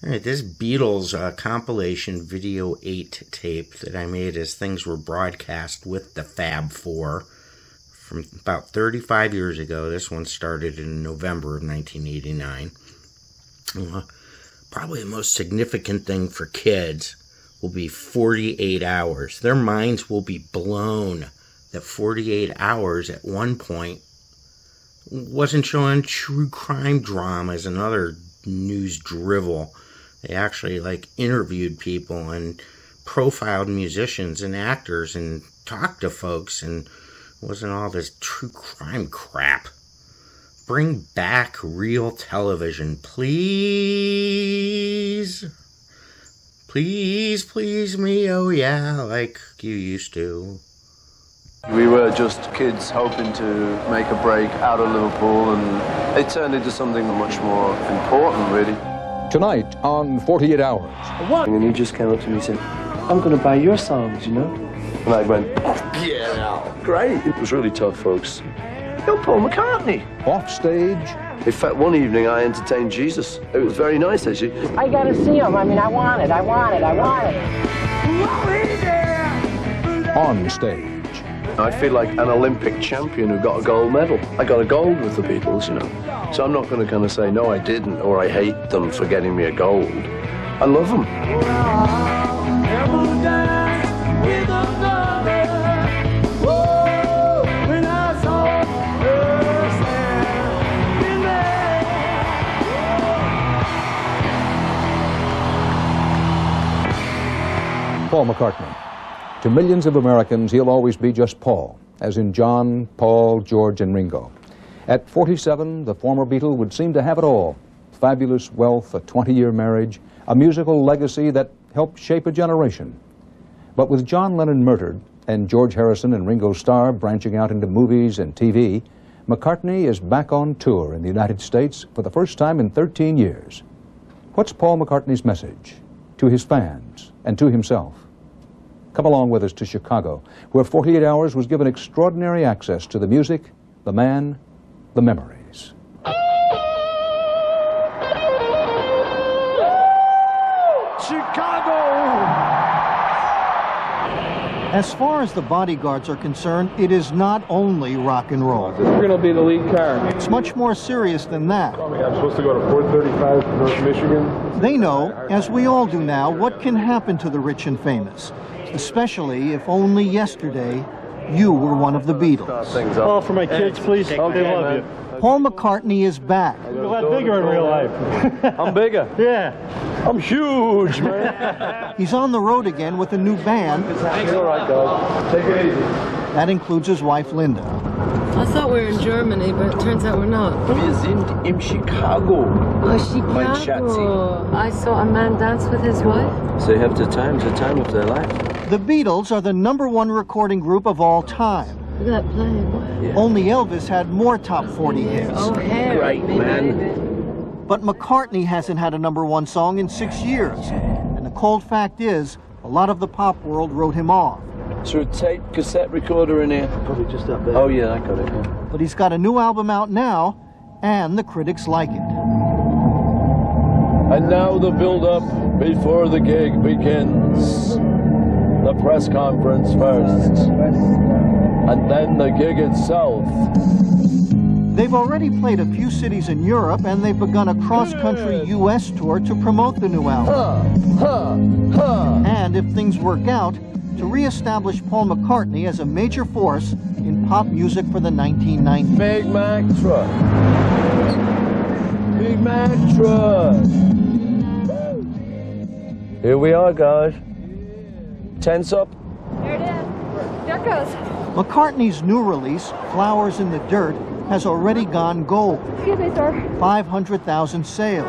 All right, this Beatles compilation video 8 tape that I made as things were broadcast with the Fab Four from about 35 years ago. This one started in November of 1989. Probably the most significant thing for kids will be 48 hours. Their minds will be blown that 48 hours at one point wasn't showing true crime dramas and other news drivel. They actually interviewed people and profiled musicians and actors and talked to folks, and wasn't all this true crime crap. Bring back real television, please. Please, please me, oh yeah, like you used to. We were just kids hoping to make a break out of Liverpool, and it turned into something much more important, really. Tonight on 48 Hours. And he just came up to me and said, I'm going to buy your songs, you know? And I went, yeah, great. It was really tough, folks. You're Paul McCartney. Off stage. In fact, one evening I entertained Jesus. It was very nice, actually. I got to see him. I mean, I want it. On stage. I feel like an Olympic champion who got a gold medal. I got a gold with the Beatles, you know. So I'm not going to kind of say, no, I didn't, or I hate them for getting me a gold. I love them. Paul McCartney. To millions of Americans, he'll always be just Paul, as in John, Paul, George, and Ringo. At 47, the former Beatle would seem to have it all. Fabulous wealth, a 20-year marriage, a musical legacy that helped shape a generation. But with John Lennon murdered, and George Harrison and Ringo Starr branching out into movies and TV, McCartney is back on tour in the United States for the first time in 13 years. What's Paul McCartney's message to his fans and to himself? Come along with us to Chicago, where 48 Hours was given extraordinary access to the music, the man, the memories. Chicago! As far as the Bodyguards are concerned, it is not only rock and roll. We're going to be the lead car. It's much more serious than that. I'm supposed to go to 435 North Michigan. They know, as we all do now, what can happen to the rich and famous. Especially if only yesterday you were one of the Beatles. Oh, for my kids, please. They love you. Paul McCartney is back. You're a lot bigger in real life. I'm bigger. Yeah. I'm huge, man. He's on the road again with a new band. It's all right, guys. Take it easy. That includes his wife, Linda. I thought we were in Germany, but it turns out we're not. Wir sind in Chicago. Oh, Chicago. I saw a man dance with his wife. So they have the time of their life. The Beatles are the #1 recording group of all time. Look at that playing. Yeah. Only Elvis had more top 40 hits. Oh, Harry. Great, man. But McCartney hasn't had a #1 song in 6 years. And the cold fact is, a lot of the pop world wrote him off. Is there a tape cassette recorder in here? Probably just up there. Oh, yeah, I got it. Yeah. But he's got a new album out now, and the critics like it. And now the build-up before the gig begins. The press conference first. And then the gig itself. They've already played a few cities in Europe, and they've begun a cross-country U.S. tour to promote the new album. And if things work out, to re-establish Paul McCartney as a major force in pop music for the 1990s. Big Mac truck. Big Mac truck. Here we are, guys. Tense up. There it is. There it goes. McCartney's new release, Flowers in the Dirt, has already gone gold. Excuse me, sir. 500,000 sales.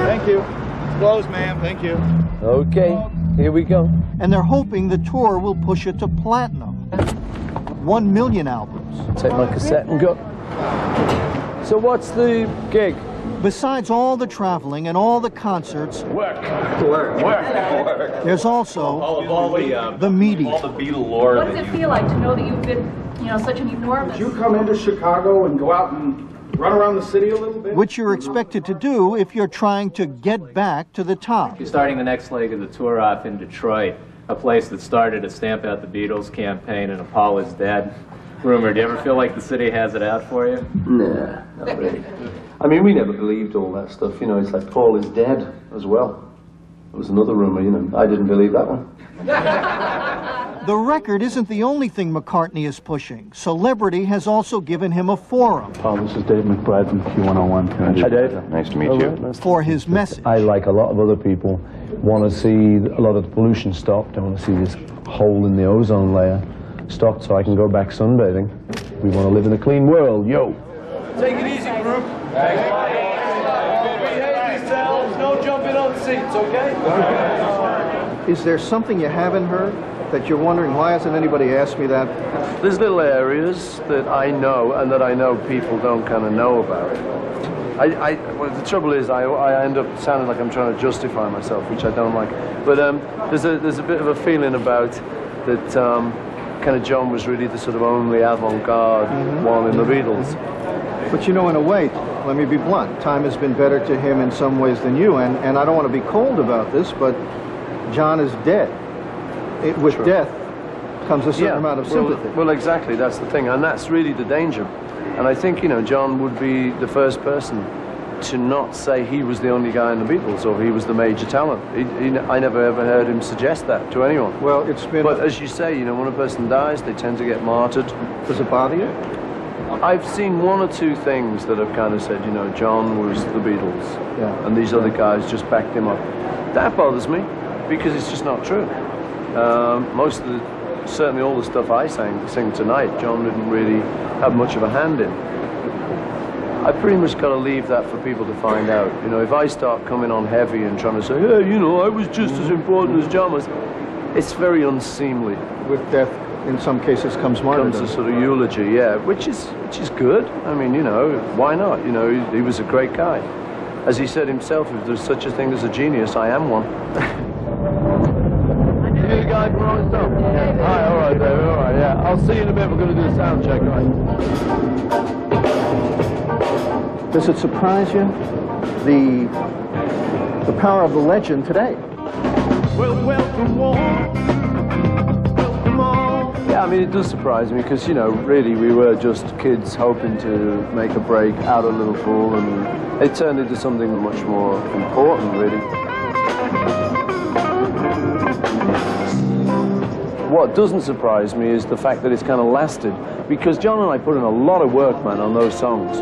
Thank you. Close, ma'am. Thank you. Okay, here we go. And they're hoping the tour will push it to platinum. 1 million albums. Take my cassette and go. So what's the gig? Besides all the traveling and all the concerts, Work. there's also all the media. all the Beatle lore. What does it feel like to know that you've been, such an enormous... Did you come into Chicago and go out and run around the city a little bit? which you're expected to do if you're trying to get back to the top. You're starting the next leg of the tour off in Detroit, a place that started to stamp out the Beatles campaign and a Paul is dead rumor. Do you ever feel like the city has it out for you? Nah, not really. I mean, we never believed all that stuff, you know. It's like Paul is dead as well. There was another rumor, you know. I didn't believe that one. The record isn't the only thing McCartney is pushing. Celebrity has also given him a forum. Paul, this is Dave McBride from Q101. Hi, Dave. Nice to meet you. For his message. I, like a lot of other people, want to see a lot of the pollution stopped. I want to see this hole in the ozone layer stopped so I can go back sunbathing. We want to live in a clean world, yo. Take it easy, group. Behave yourselves. No jumping on seats, okay? Is there something you have in her that you're wondering, why hasn't anybody asked me that? There's little areas that I know and that I know people don't kind of know about. Well, the trouble is I end up sounding like I'm trying to justify myself, which I don't like. But there's a bit of a feeling about that kind of John was really the sort of only avant-garde one in the Beatles. But you know, in a way, let me be blunt, time has been better to him in some ways than you, and I don't want to be cold about this, but John is dead. With death comes a certain amount of sympathy. Well, exactly, that's the thing, and that's really the danger. And I think, you know, John would be the first person to not say he was the only guy in the Beatles or he was the major talent. I never ever heard him suggest that to anyone. Well, it's been... But as you say, you know, when a person dies, they tend to get martyred. Does it bother you? I've seen one or two things that have kind of said, you know, John was the Beatles, and these other guys just backed him up. That bothers me, because it's just not true. Most of the, certainly all the stuff I sing tonight, John didn't really have much of a hand in. I pretty much got to leave that for people to find out. You know, if I start coming on heavy and trying to say, hey, you know, I was just as important as John was, it's very unseemly. With death, in some cases, comes martyrdom. Comes a sort of eulogy, yeah, which is good. I mean, you know, why not? You know, he was a great guy. As he said himself, if there's such a thing as a genius, I am one. You the guy from Rolling Stone? Yeah. Hi, all right, David, all right, yeah. I'll see you in a bit. We're going to do a sound check, right? Does it surprise you, the power of the legend today? Well, welcome all. Welcome all. Yeah, I mean, it does surprise me because, you know, really we were just kids hoping to make a break out of Liverpool, and it turned into something much more important, really. What doesn't surprise me is the fact that it's kind of lasted, because John and I put in a lot of work, man, on those songs.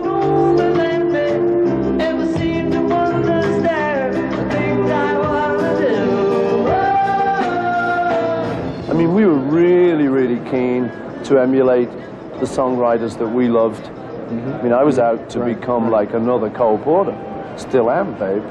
I mean, we were really, really keen to emulate the songwriters that we loved. I mean, I was out to become like another Cole Porter. Still am, babe.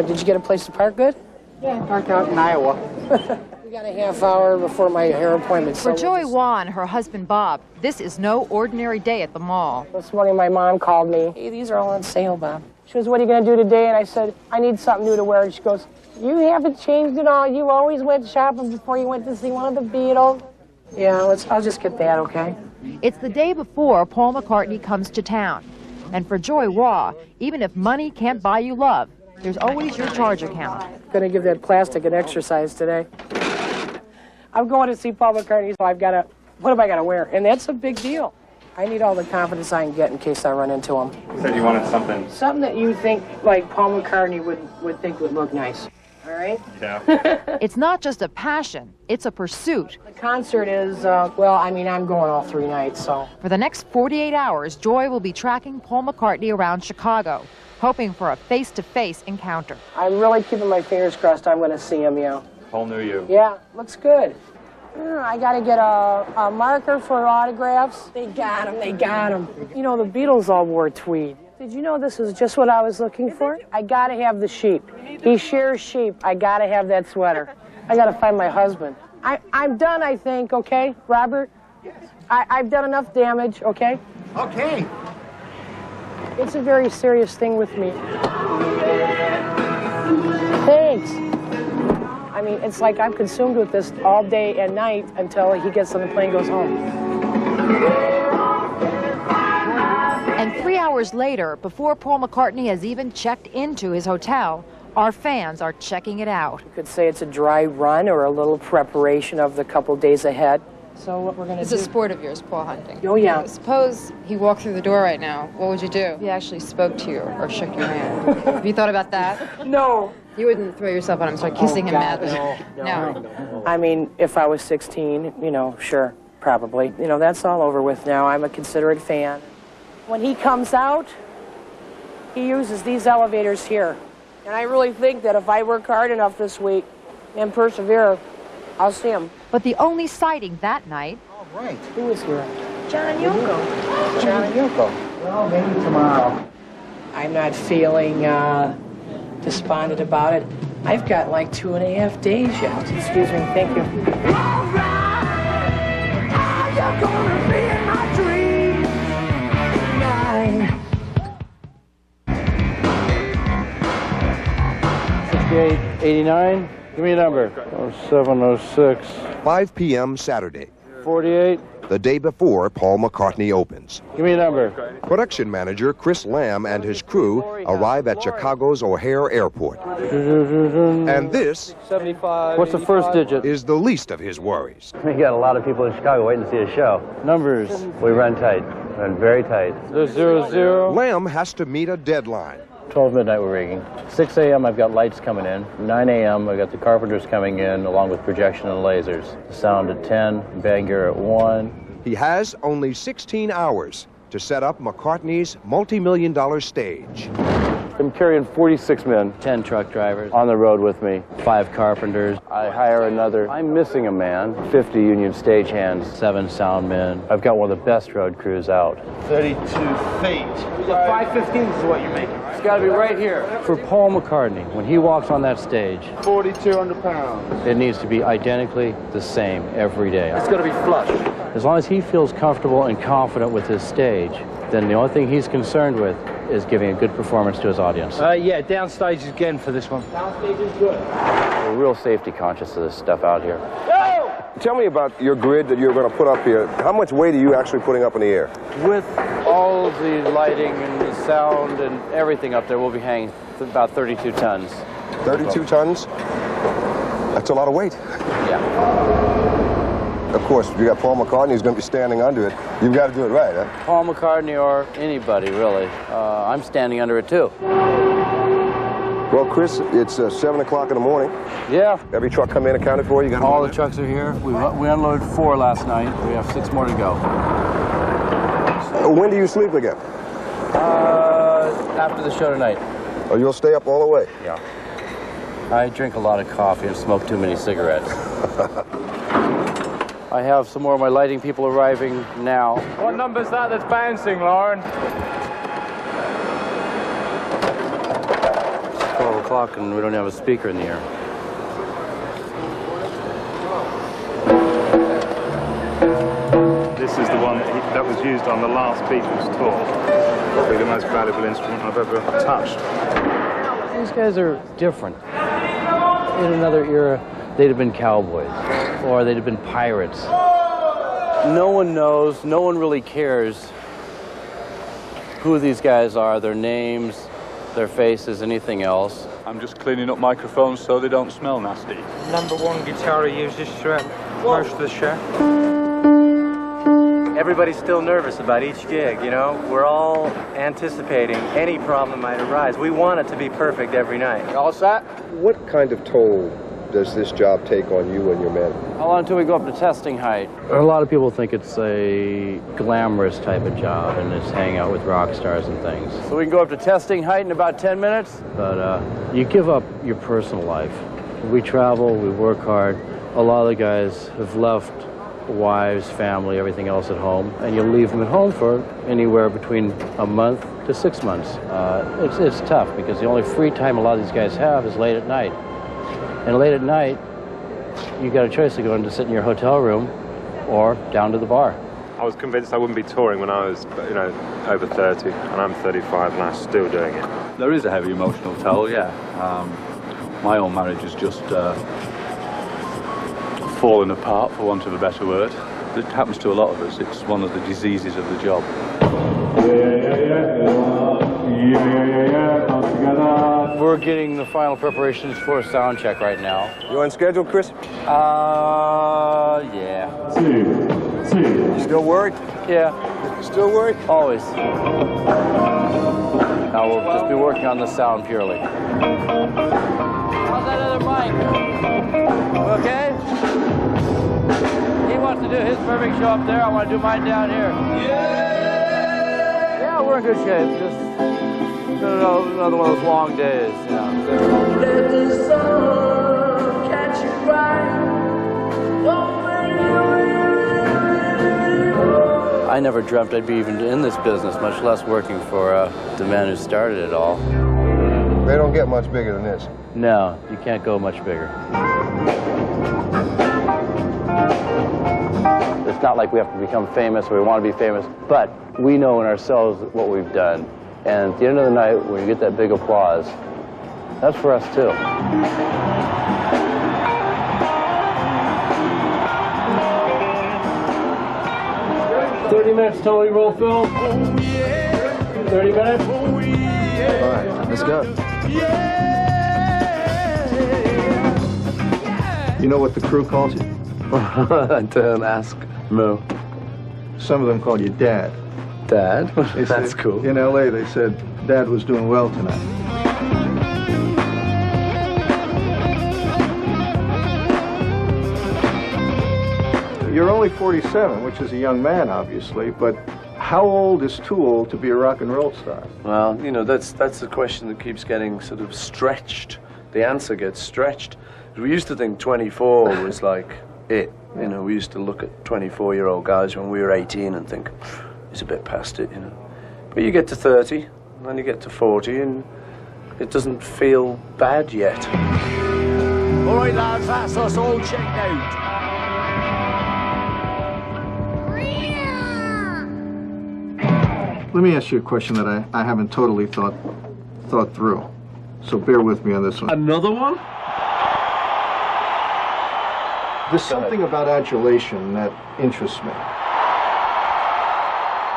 Did you get a place to park good? Yeah, I parked out in Iowa. We got a half hour before my hair appointment. For Joy Waugh and her husband Bob, this is no ordinary day at the mall. This morning my mom called me. Hey, these are all on sale, Bob. She goes, what are you going to do today? And I said, I need something new to wear. And she goes, you haven't changed at all. You always went shopping before you went to see one of the Beatles. Yeah, I'll just get that, okay? It's the day before Paul McCartney comes to town. And for Joy Waugh, even if money can't buy you love, there's always your charge account. Going to give that plastic an exercise today. I'm going to see Paul McCartney, so I've got to, what have I got to wear? And that's a big deal. I need all the confidence I can get in case I run into him. You said you wanted something. Something that you think, like, Paul McCartney would think would look nice. All right? Yeah. It's not just a passion, it's a pursuit. The concert is, well, I mean, I'm going all 3 nights, so. For the next 48 hours, Joy will be tracking Paul McCartney around Chicago, hoping for a face-to-face encounter. I'm really keeping my fingers crossed I'm going to see him, yeah. Whole new you. Yeah, looks good. I got to get a marker for autographs. They got him. You know, the Beatles all wore tweed. Did you know this is just what I was looking for? I got to have the sheep. He shares sheep. I got to have that sweater. I got to find my husband. I'm done, I think, okay, Robert? I've done enough damage, okay? Okay. It's a very serious thing with me. Thanks. I mean, it's like I'm consumed with this all day and night until he gets on the plane and goes home. And 3 hours later, before Paul McCartney has even checked into his hotel, our fans are checking it out. You could say it's a dry run or a little preparation of the couple days ahead. So what we're going to do... It's a sport of yours, Paul hunting. Oh, yeah. Suppose he walked through the door right now. What would you do? If he actually spoke to you or shook your hand. Have you thought about that? No. You wouldn't throw yourself on him and start kissing him madly. No. I mean, if I was 16, you know, sure, probably. You know, that's all over with now. I'm a considerate fan. When he comes out, he uses these elevators here. And I really think that if I work hard enough this week and persevere, I'll see him. But the only sighting that night... All right. Who was here? John and Yoko. John and Yoko. Well, maybe tomorrow. I'm not feeling despondent about it. I've got like 2.5 days yet. Excuse me, thank you. All right, are you gonna be in my dreams tonight? 68, 89. Give me a number. 0706. 5 p.m. Saturday. 48. The day before Paul McCartney opens. Give me a number. Production manager Chris Lamb and his crew arrive at Chicago's O'Hare Airport. And this 75. What's the first digit? Is the least of his worries. We got a lot of people in Chicago waiting to see a show. Numbers. We run tight. Run very tight. 00. Lamb has to meet a deadline. 12 midnight we're rigging. 6 a.m. I've got lights coming in. 9 a.m. I've got the carpenters coming in along with projection and lasers. The sound at 10, bang gear at 1. He has only 16 hours to set up McCartney's multi-million-dollar stage. I'm carrying 46 men, 10 truck drivers on the road with me, 5 carpenters. I hire another. I'm missing a man, 50 union stagehands, 7 sound men. I've got one of the best road crews out. 32 feet. 515 is what you're making, right? It's got to be right here. For Paul McCartney, when he walks on that stage, 4,200 pounds. it needs to be identically the same every day. It's got to be flush. As long as he feels comfortable and confident with his stage, then the only thing he's concerned with is giving a good performance to his audience. Yeah, downstage again for this one. Downstage is good. We're real safety conscious of this stuff out here. Go! Tell me about your grid that you're going to put up here. How much weight are you actually putting up in the air? With all the lighting and the sound and everything up there, we'll be hanging about 32 tons. 32 tons? That's a lot of weight. Yeah. Of course, you got Paul McCartney who's going to be standing under it. You've got to do it right, huh? Paul McCartney or anybody, really. I'm standing under it, too. Well, Chris, it's 7 o'clock in the morning. Yeah. Every truck come in accounted for? You got all the trucks are here. We unloaded 4 last night. We have 6 more to go. When do you sleep again? After the show tonight. Oh, you'll stay up all the way? Yeah. I drink a lot of coffee and smoke too many cigarettes. I have some more of my lighting people arriving now. What number's that that's bouncing, Lauren? It's 12 o'clock and we don't have a speaker in the air. This is the one that was used on the last Beatles tour. Probably the most valuable instrument I've ever touched. These guys are different. In another era, they'd have been cowboys, or they'd have been pirates. No one knows, no one really cares who these guys are, their names, their faces, anything else. I'm just cleaning up microphones so they don't smell nasty. #1 guitar he uses throughout most of the show. Everybody's still nervous about each gig, you know? We're all anticipating any problem might arise. We want it to be perfect every night. All set? What kind of toll does this job take on you and your men? How long until we go up to testing height? A lot of people think it's a glamorous type of job and it's hang out with rock stars and things. So we can go up to testing height in about 10 minutes? But you give up your personal life. We travel, we work hard. A lot of the guys have left wives, family, everything else at home, and you leave them at home for anywhere between a month to 6 months. It's tough because the only free time a lot of these guys have is late at night. And late at night, you got a choice of going to sit in your hotel room or down to the bar. I was convinced I wouldn't be touring when I was, you know, over 30, and I'm 35 and I'm still doing it. There is a heavy emotional toll, yeah. My own marriage has just fallen apart, for want of a better word. It happens to a lot of us. It's one of the diseases of the job. We're getting the final preparations for a sound check right now. You on schedule, Chris? Yeah. You still worried? Yeah. Still worried? Always. Now we'll just be working on the sound purely. How's that other mic? Okay? He wants to do his perfect show up there. I want to do mine down here. Yeah, we're in good shape. Just another one of those long days, you know. Let the sun catch you right. I never dreamt I'd be even in this business, much less working for the man who started it all. They don't get much bigger than this. No, you can't go much bigger. It's not like we have to become famous or we want to be famous, but we know in ourselves what we've done. And at the end of the night, when you get that big applause, that's for us too. 30 minutes till we roll film. 30 minutes. All right, let's go. You know what the crew calls you? Don't ask. No. Some of them call you Dad. Dad? That's cool. In LA, they said Dad was doing well tonight. You're only 47, which is a young man, obviously, but how old is too old to be a rock and roll star? Well, you know, that's the question that keeps getting sort of stretched. The answer gets stretched. We used to think 24 was like it. You know, we used to look at 24-year-old guys when we were 18 and think, he's a bit past it, you know. But you get to 30, and then you get to 40, and it doesn't feel bad yet. All right, lads, that's us all checked out. Let me ask you a question that I haven't totally thought through. So bear with me on this one. Another one? There's something about adulation that interests me.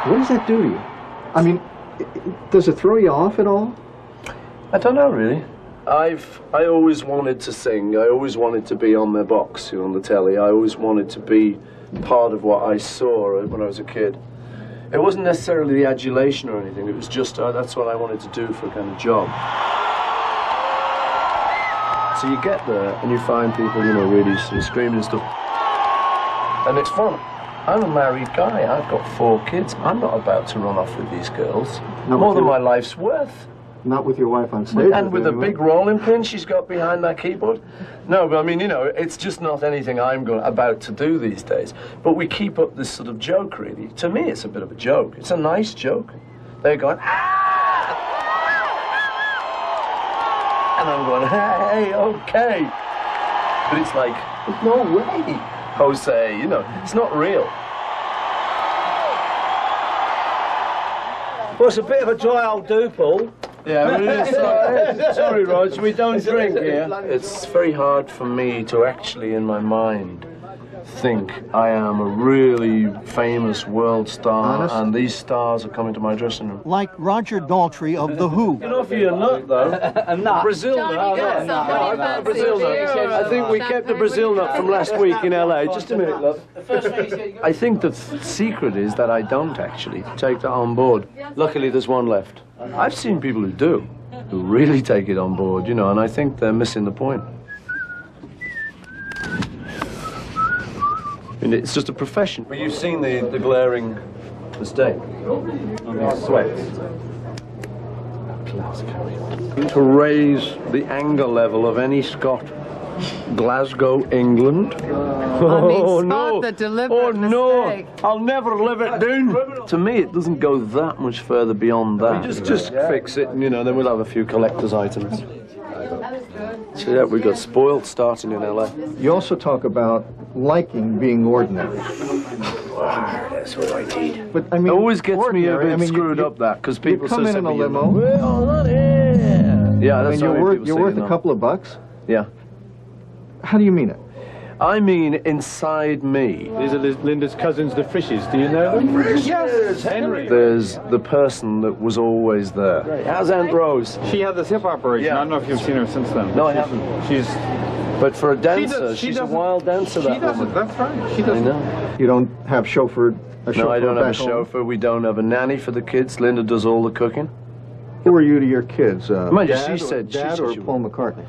What does that do to you? I mean, does it throw you off at all? I don't know, really. I always wanted to sing. I always wanted to be on the box, you know, on the telly. I always wanted to be part of what I saw when I was a kid. It wasn't necessarily the adulation or anything. It was just that's what I wanted to do for a kind of job. So you get there and you find people, you know, really sort of screaming and stuff. And it's fun. I'm a married guy. I've got 4 kids. I'm not about to run off with these girls. More than my life's worth. Not with your wife on stage. And with a big rolling pin she's got behind that keyboard. No, but I mean, you know, it's just not anything I'm about to do these days. But we keep up this sort of joke, really. To me, it's a bit of a joke. It's a nice joke. They're going, ah! And I'm going, hey, okay. But it's like, no way, Jose, you know, it's not real. Well, it's a bit of a dry old do, Paul. Yeah, really sorry, Rog, we don't drink here. It's very hard for me to actually, in my mind, think I am a really famous world star, and these stars are coming to my dressing room. Like Roger Daltrey of The Who. You can offer you a nut, though. A nut? Brazil nut. A Brazil nut. I think we kept the Brazil nut from last week in LA. Just a minute, love. I think the secret is that I don't actually take that on board. Luckily, there's one left. I've seen people who do, who really take it on board, you know, and I think they're missing the point. And it's just a profession. But you've seen the glaring mistake on these sweats. To raise the anger level of any Scot. Glasgow, England. Oh, no. The deliberate mistake. I'll never live it down. To me, it doesn't go that much further beyond that. Just fix it, and, you know, then we'll have a few collector's items. So yeah, we got spoiled starting in LA. You also talk about liking being ordinary. That's what I need. But I mean, it always gets me a ordinary. bit screwed up that because people come in say a something, limo. Well, not here. Yeah, that's you're what worth, people you're say, worth you know. a couple of bucks? Yeah. How do you mean it? I mean inside me. These are Linda's cousins, the Fishes. Do you know them? Yes, Henry. There's the person that was always there. Right. How's Aunt Rose? She had this hip operation. Yeah. I don't know if you've seen her since then. No, I haven't. She's... But for a dancer, she she's a doesn't- wild dancer, that She doesn't, woman. that's right. She I doesn't. know. You don't have a chauffeur No, I don't have a back home? chauffeur. We don't have a nanny for the kids. Linda does all the cooking. Who are you to your kids? Mind you, Dad she said or she Paul McCartney?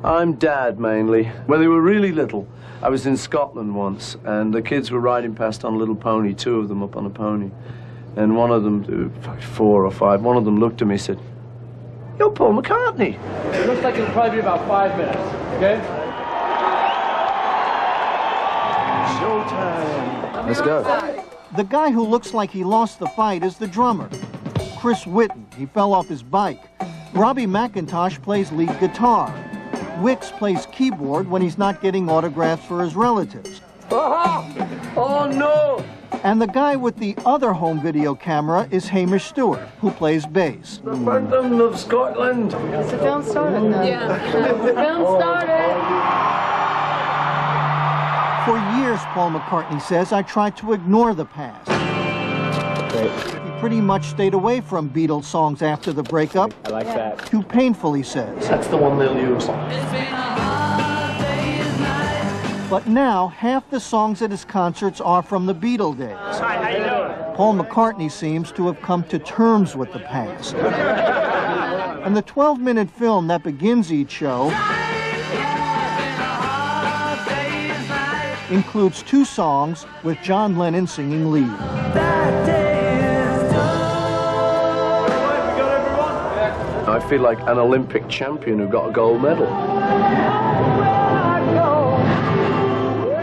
I'm Dad, mainly. When they were really little, I was in Scotland once, and the kids were riding past on a little pony, 2 of them up on a pony. And one of them, 4 or 5, one of them looked at me and said, "You're Paul McCartney." It looks like it'll probably be about 5 minutes, okay? Showtime. Let's go. The guy who looks like he lost the fight is the drummer, Chris Whitten. He fell off his bike. Robbie McIntosh plays lead guitar. Wicks plays keyboard when he's not getting autographs for his relatives. Oh, no! And the guy with the other home video camera is Hamish Stewart, who plays bass. The Phantom of Scotland. Is the film started then? Yeah. The film started. For years, Paul McCartney says, I tried to ignore the past. He pretty much stayed away from Beatles songs after the breakup. I like that. Too painful, he says. That's the one they'll use. But now, half the songs at his concerts are from the Beatle days. Hi, how you doing? Paul McCartney seems to have come to terms with the past. And the 12-minute film that begins each show includes 2 songs with John Lennon singing lead. I feel like an Olympic champion who got a gold medal.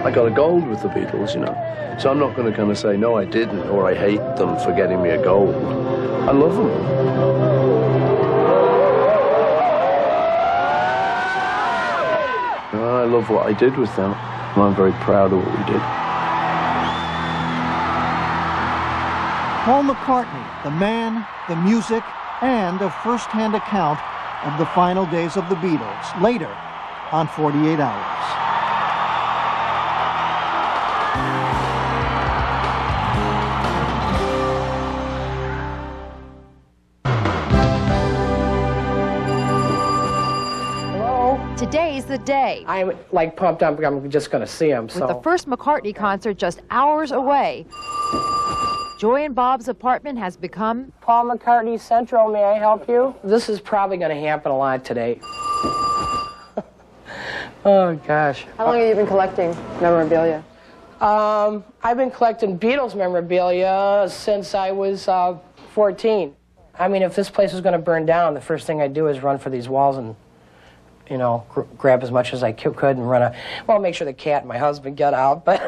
I got a gold with the Beatles, you know. So I'm not going to kind of say, no, I didn't, or I hate them for getting me a gold. I love them. I love what I did with them, and I'm very proud of what we did. Paul McCartney, the man, the music, and a first-hand account of the final days of the Beatles, later on 48 Hours. Today's the day. I'm like pumped up. I'm just going to see him. With the first McCartney concert just hours away, Joy and Bob's apartment has become Paul McCartney Central. May I help you? This is probably going to happen a lot today. Oh gosh. How long have you been collecting memorabilia? I've been collecting Beatles memorabilia since I was 14. I mean, if this place was going to burn down, the first thing I'd do is run for these walls and, you know, grab as much as I could and run well, make sure the cat and my husband get out, but...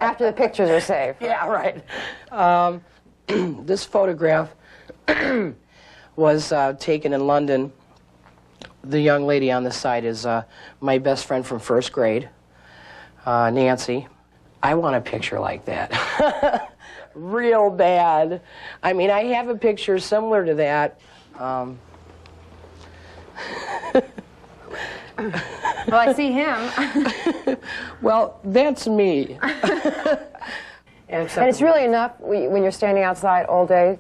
After the pictures are safe. Yeah, right. This photograph was taken in London. The young lady on the side is my best friend from first grade, Nancy. I want a picture like that. Real bad. I mean, I have a picture similar to that. Well, I see him. Well, that's me. And it's really enough when you're standing outside all day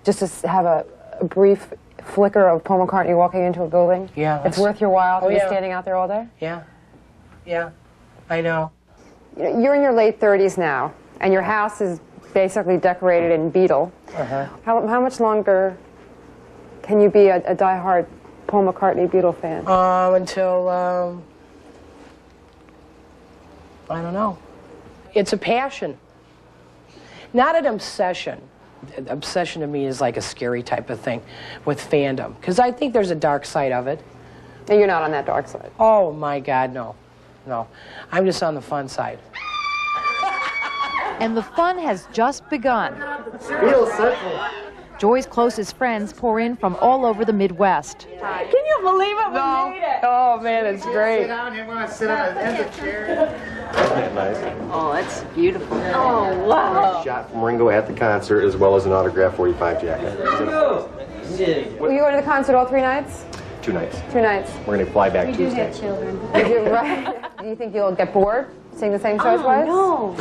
just to have a brief flicker of Paul McCartney walking into a building. Yeah. It's worth your while to be yeah. standing out there all day? Yeah. Yeah, I know. You're in your late 30s now, and your house is basically decorated in Beatle. Uh-huh. How much longer can you be a diehard Paul McCartney Beatle fan? Until, I don't know. It's a passion, not an obsession. Obsession to me is like a scary type of thing with fandom, because I think there's a dark side of it. And you're not on that dark side? Oh, my God, no. No. I'm just on the fun side. And the fun has just begun. Beatles Central. Joy's closest friends pour in from all over the Midwest. Can you believe it? We made it. Oh, man, it's great. Sit down here. Want to sit on the chair? Isn't that nice? Oh, that's beautiful. Oh, wow. Shot from Ringo at the concert, as well as an autographed 45 jacket. Will you go to the concert all 3 nights? 2 nights. 2 nights. We're going to fly back We Tuesday. do have children. You do, right? Do you think you'll get bored seeing the same show twice? No.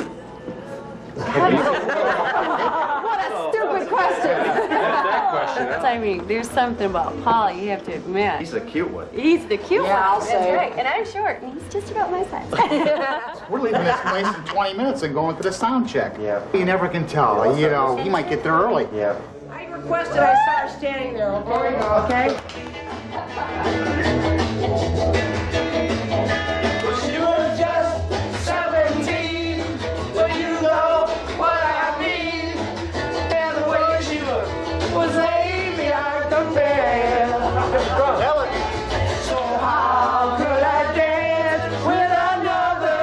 What a stupid question. I mean, there's something about Paul you have to admit. He's the cute one. He's the cute one. I'll That's say. right. And I'm short, and he's just about my size. We're leaving this place in 20 minutes and going to the sound check. Yeah. You never can tell. You know, he might get there early. Yeah. I requested I saw her standing there, okay? She was just 17, so you know what I mean. And the way she was laying behind the bed. So how could I dance with another?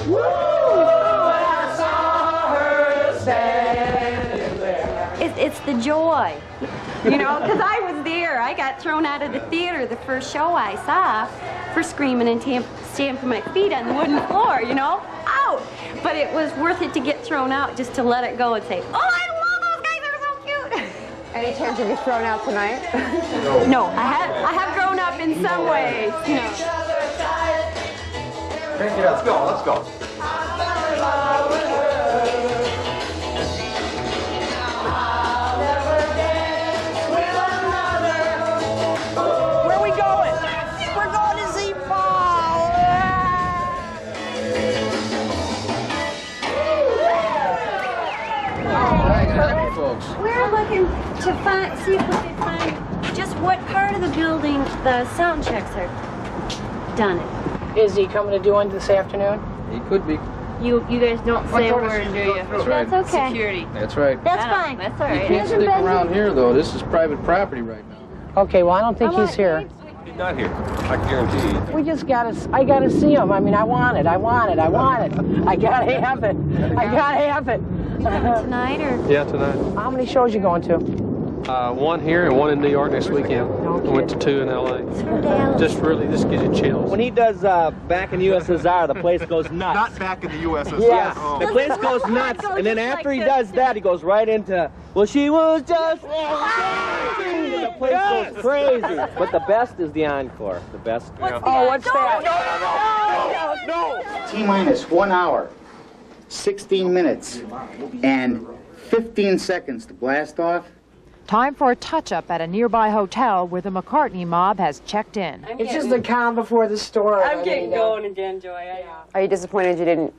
Woo! When I saw her standing there. It's the joy, you know, because I was there. I got thrown out of the theater the first show I saw for screaming and stamping my feet on the wooden floor, you know, out. But it was worth it to get thrown out just to let it go and say, oh, I love those guys, they're so cute. Any chance you'll be thrown out tonight? No, I have grown up in some ways, you know. Let's go, let's go. Where are we going? We're going to see Paul. We're looking to see if we can find just what part of the building the sound checks are done in. Is he coming to do one this afternoon? He could be. You guys don't say a word, do you? That's right. That's okay. Security. That's right. That's fine. That's all You right. can't stick around here, though. This is private property right now. Okay, well, I don't think he's here. He's not here. I can guarantee you. We just I gotta see him. I mean, I want it. I gotta have it. I gotta have it. Tonight or? Yeah, tonight. How many shows you going to? One here and one in New York next weekend. I went to 2 in LA. Just gives you chills. When he does Back in USSR, the place goes nuts. Not back in the USSR. Yes, Oh. the place goes nuts, and then after he does that, he goes right into, well, she was just... The place goes crazy. But the best is the encore. The best. Oh, what's that? No! T-minus 1 hour, 16 minutes, and 15 seconds to blast off. Time for a touch-up at a nearby hotel where the McCartney mob has checked in. It's just the calm before the storm. I'm getting going again, Joy. Are you disappointed you didn't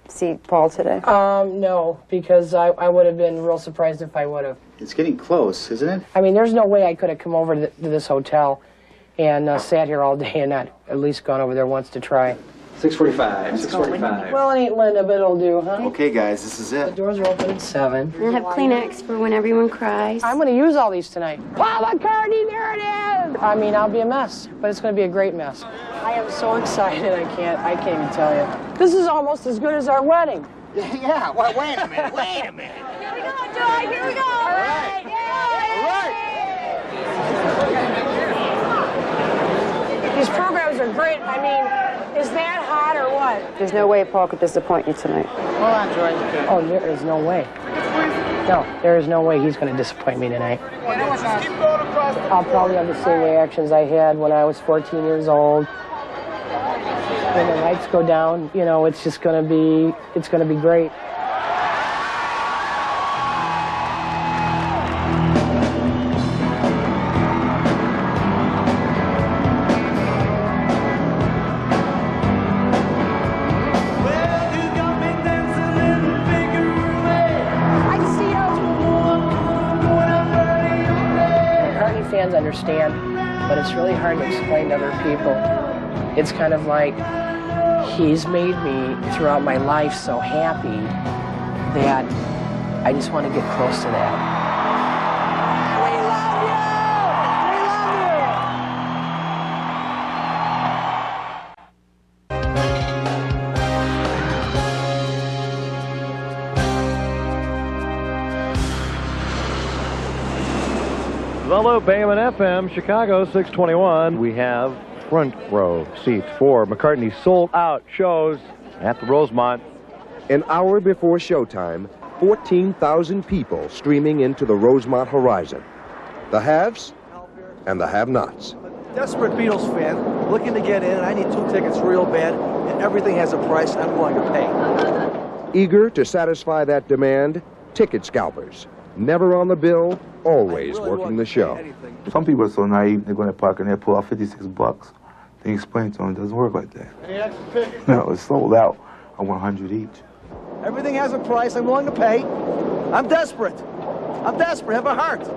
see Paul today? No, because I would have been real surprised if I would have. It's getting close, isn't it? I mean, there's no way I could have come over to this hotel and sat here all day and not at least gone over there once to try. 6:45. 6:45. Well, it ain't Linda, but it'll do, huh? Okay, guys, this is The it. doors are open at 7. I have Kleenex for when everyone cries. I'm going to use all these tonight. Paul McCartney, there it is! I mean, I'll be a mess, but it's going to be a great mess. I am so excited, I can't even tell you. This is almost as good as our wedding. Yeah, well, wait a minute, wait a minute. Here we go, Joy, here we go. All right. These programs are great. I mean, is that hot or what? There's no way Paul could disappoint you tonight. Hold on, Joy. Oh, there is no way. No, there is no way he's going to disappoint me tonight. I'll probably have the same reactions I had when I was 14 years old. When the lights go down, you know, it's just going to be great. Fans understand, but it's really hard to explain to other people. It's kind of like he's made me throughout my life so happy that I just want to get close to that. We love you! We love you! Hello, Bayman FM, Chicago 621. We have front row seats for McCartney's sold-out shows at the Rosemont. An hour before showtime, 14,000 people streaming into the Rosemont horizon. The haves and the have-nots. Desperate Beatles fan, looking to get in. I need 2 tickets real bad, and everything has a price I'm willing to pay. Eager to satisfy that demand, ticket scalpers. Never on the bill, always working the show. Some people are so naive, they go in their pocket and they pull out $56. Then you explain to them it doesn't work like that. Any extra tickets? No, it's sold out at 100 each. Everything has a price I'm willing to pay. I'm desperate. I'm desperate. Have a heart.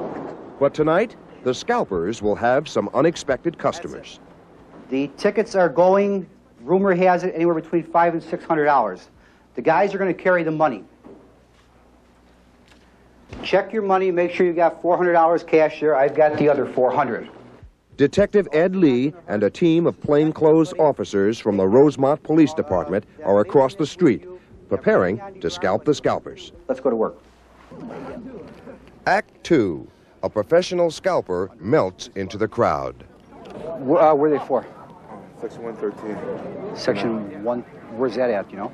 But tonight, the scalpers will have some unexpected customers. The tickets are going, rumor has it, anywhere between $500 and $600. The guys are going to carry the money. Check your money, make sure you got $400 cash there. I've got the other $400. Detective Ed Lee and a team of plainclothes officers from the Rosemont Police Department are across the street, preparing to scalp the scalpers. Let's go to work. Act 2. A professional scalper melts into the crowd. Where are they for? Section 113. Section 1, where's that at, you know?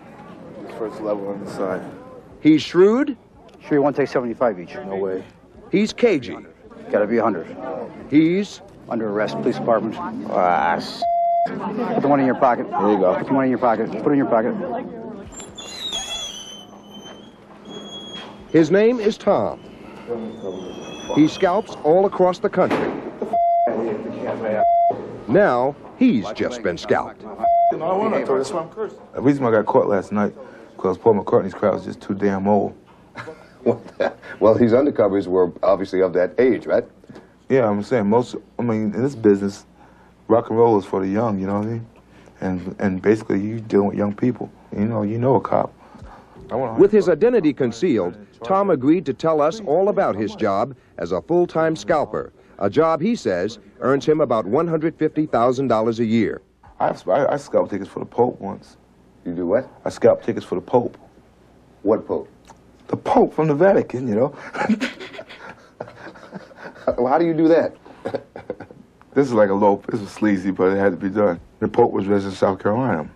First level on the side. He's shrewd. Sure you want to take 75 each? No way. He's cagey. Got to be 100. He's under arrest, police department. Put the money in your pocket. There you go. Put the money in your pocket. Put it in your pocket. His name is Tom. He scalps all across the country. Now, he's just been scalped. The reason I got caught last night because Paul McCartney's crowd was just too damn old. Well, these undercovers were obviously of that age, right? Yeah, I'm saying in this business, rock and roll is for the young, you know what I mean? And basically, you dealing with young people. You know a cop. With his identity concealed, Tom agreed to tell us all about his job as a full-time scalper, a job he says earns him about $150,000 a year. I scalped tickets for the Pope once. You do what? I scalped tickets for the Pope. What Pope? The Pope from the Vatican, you know. Well, how do you do that? This was sleazy, but it had to be done. The Pope was resident in South Carolina.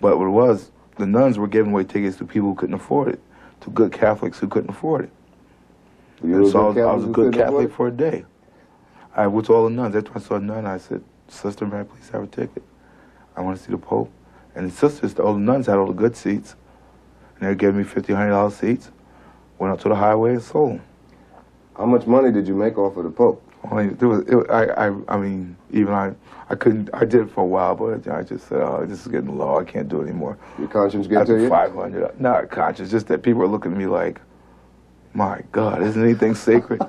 But what it was, the nuns were giving away tickets to people who couldn't afford it, to good Catholics who couldn't afford it. So I was a good Catholic for a day. I went to all the nuns. After I saw a nun, I said, "Sister, may I please have a ticket? I want to see the Pope." And the sisters, all the nuns had all the good seats. And they were giving me $50, $100 seats. Went out to the highway and sold them. How much money did you make off of the Pope? I couldn't, I did it for a while, but I just said, oh, this is getting low, I can't do it anymore. Your conscience get to you? 500, not conscience, just that people are looking at me like, my God, isn't anything sacred?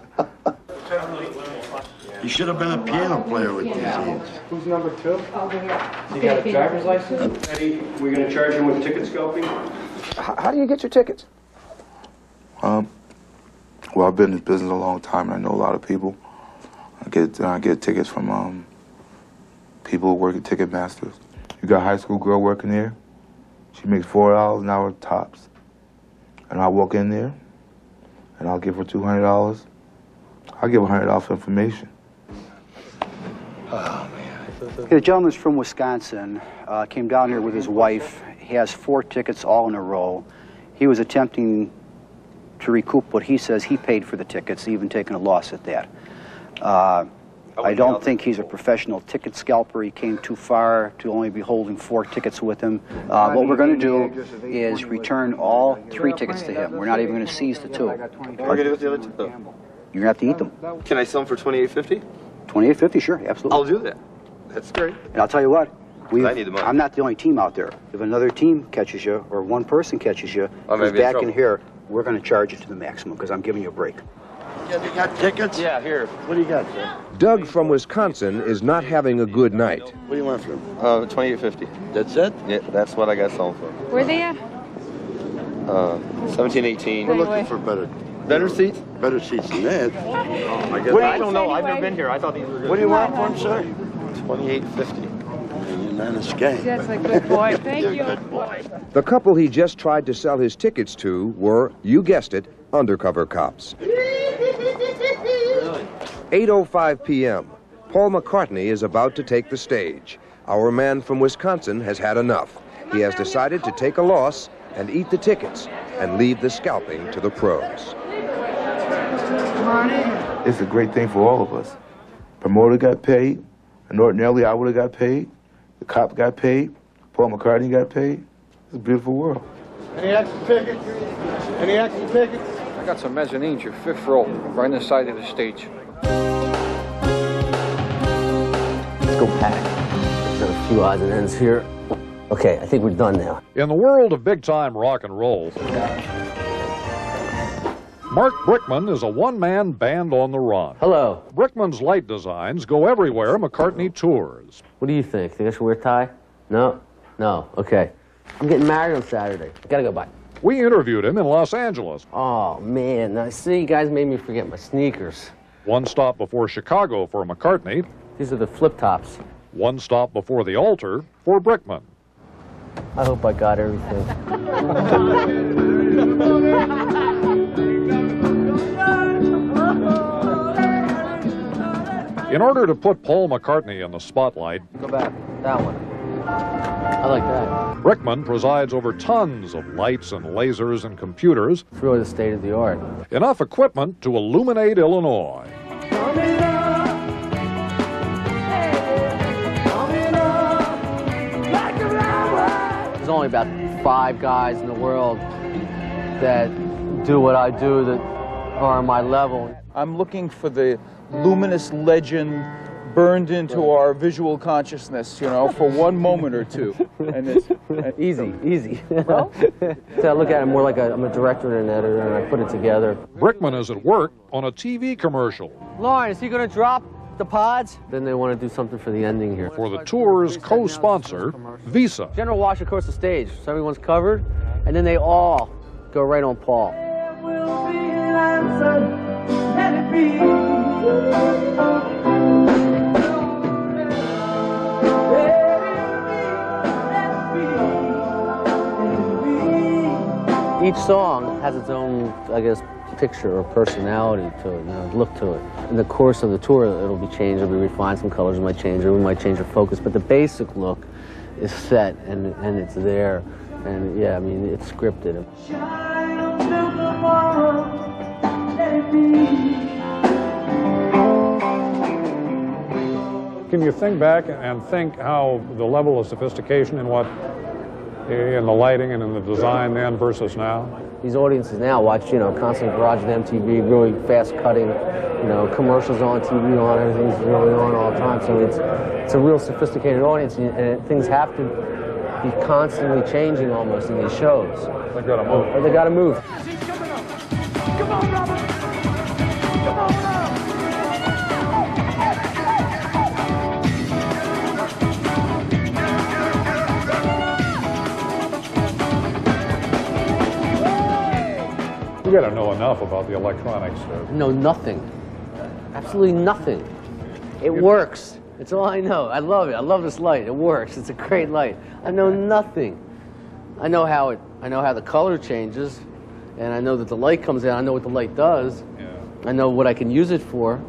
He should have been a piano player with these hands. Who's number 2? Over here. You got a driver's license? Eddie, we're going to charge him with ticket scalping? How do you get your tickets? Well, I've been in this business a long time, and I know a lot of people. I get tickets from people who work at Ticketmasters. You got a high school girl working there. She makes $4 an hour tops. And I'll walk in there, and I'll give her $200. I'll give her $100 for information. Oh, man. The gentleman's from Wisconsin, came down here with his wife. He has 4 tickets all in a row. He was attempting to recoup what he says he paid for the tickets, even taking a loss at that. I don't think he's a professional ticket scalper. He came too far to only be holding 4 tickets with him. What we're going to do is return all 3 tickets to him. We're not even going to seize the 2. What are we going to do with the other 2, though? You're going to have to eat them. Can I sell them for $28.50? $28.50, sure, absolutely. I'll do that. That's great. And I'll tell you what, I need the money. I'm not the only team out there. If another team catches you, or one person catches you, who's be in back trouble. in here, we're going to charge you to the maximum, because I'm giving you a break. You got tickets? Yeah, here. What do you got, sir? Doug from Wisconsin is not having a good night. What do you want for them? $28.50. That's it? Yeah, that's what I got sold for. Where are they at? 17, 18. We're looking for better seats? Better seats than that. I don't know. I've never been here. I thought these were good. What do you want for them, sir? $28.50. You're not a scam. That's a good boy. Thank You're you. a good boy. The couple he just tried to sell his tickets to were, you guessed it, undercover cops. 8:05 p.m. Paul McCartney is about to take the stage. Our man from Wisconsin has had enough. He has decided to take a loss and eat the tickets and leave the scalping to the pros. It's a great thing for all of us. Promoter got paid, and ordinarily I would have got paid. The cop got paid. Paul McCartney got paid. It's a beautiful world. Any extra tickets? Any extra tickets? I got some mezzanines, your 5th row, right on the side of the stage. Let's go back. There's a few odds and ends here. Okay, I think we're done now. In the world of big-time rock and roll, Mark Brickman is a one-man band on the run. Hello. Brickman's light designs go everywhere McCartney tours. What do you think? Think I should wear a tie? No? No. Okay. I'm getting married on Saturday. Gotta go by. We interviewed him in Los Angeles. Oh, man. Now, see, you guys made me forget my sneakers. One stop before Chicago for McCartney. These are the flip-tops. One stop before the altar for Brickman. I hope I got everything. In order to put Paul McCartney in the spotlight, go back. That one. I like that. Brickman presides over tons of lights and lasers and computers. It's really the state of the art. Enough equipment to illuminate Illinois. There's only about 5 guys in the world that do what I do that are on my level. I'm looking for the luminous legend burned into our visual consciousness, you know, for one moment or two. And it's easy. Well, so I look at it more like I'm a director and an editor, and I put it together. Brickman is at work on a TV commercial. Lauren, is he going to drop the pods? Then they want to do something for the ending here. For the tour's co-sponsor, Visa. General wash across the stage, so everyone's covered, and then they all go right on Paul. Each song has its own, I guess, picture or personality to it, you know, look to it. In the course of the tour, it'll be changed, it'll be refined, some colors might change, or we might change the focus, but the basic look is set and it's there. And yeah, I mean, it's scripted. Can you think back and think how the level of sophistication in the lighting and in the design then versus now? These audiences now watch, you know, constant garage and MTV, really fast cutting, you know, commercials on, TV on, everything's really on all the time. So it's a real sophisticated audience, and things have to be constantly changing almost in these shows. They gotta move. They gotta move. Come on, Robert! Come on, Robert! You gotta know enough about the electronics. No, nothing. Absolutely nothing. It works. That's all I know. I love it. I love this light. It works. It's a great light. I know nothing. I know how the color changes, and I know that the light comes out. I know what the light does. Yeah. I know what I can use it for,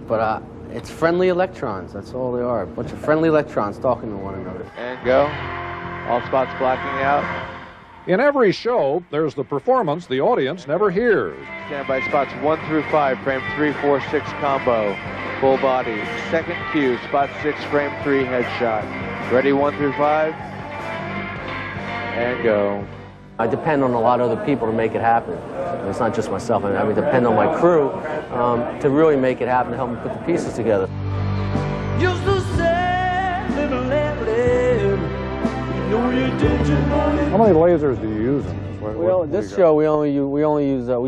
but it's friendly electrons. That's all they are. A bunch of friendly electrons talking to one another. And go. All spots blacking out. In every show, there's the performance the audience never hears. Stand by spots 1 through 5, frame 3, 4, 6 combo. Full body. Second cue, spot 6, frame 3, headshot. Ready 1 through 5. And go. I depend on a lot of other people to make it happen. It's not just myself. I mean, depend on my crew to really make it happen, to help me put the pieces together. Used to say, little lady, you know you did, you know you. How many lasers do you use in this? Well, this show we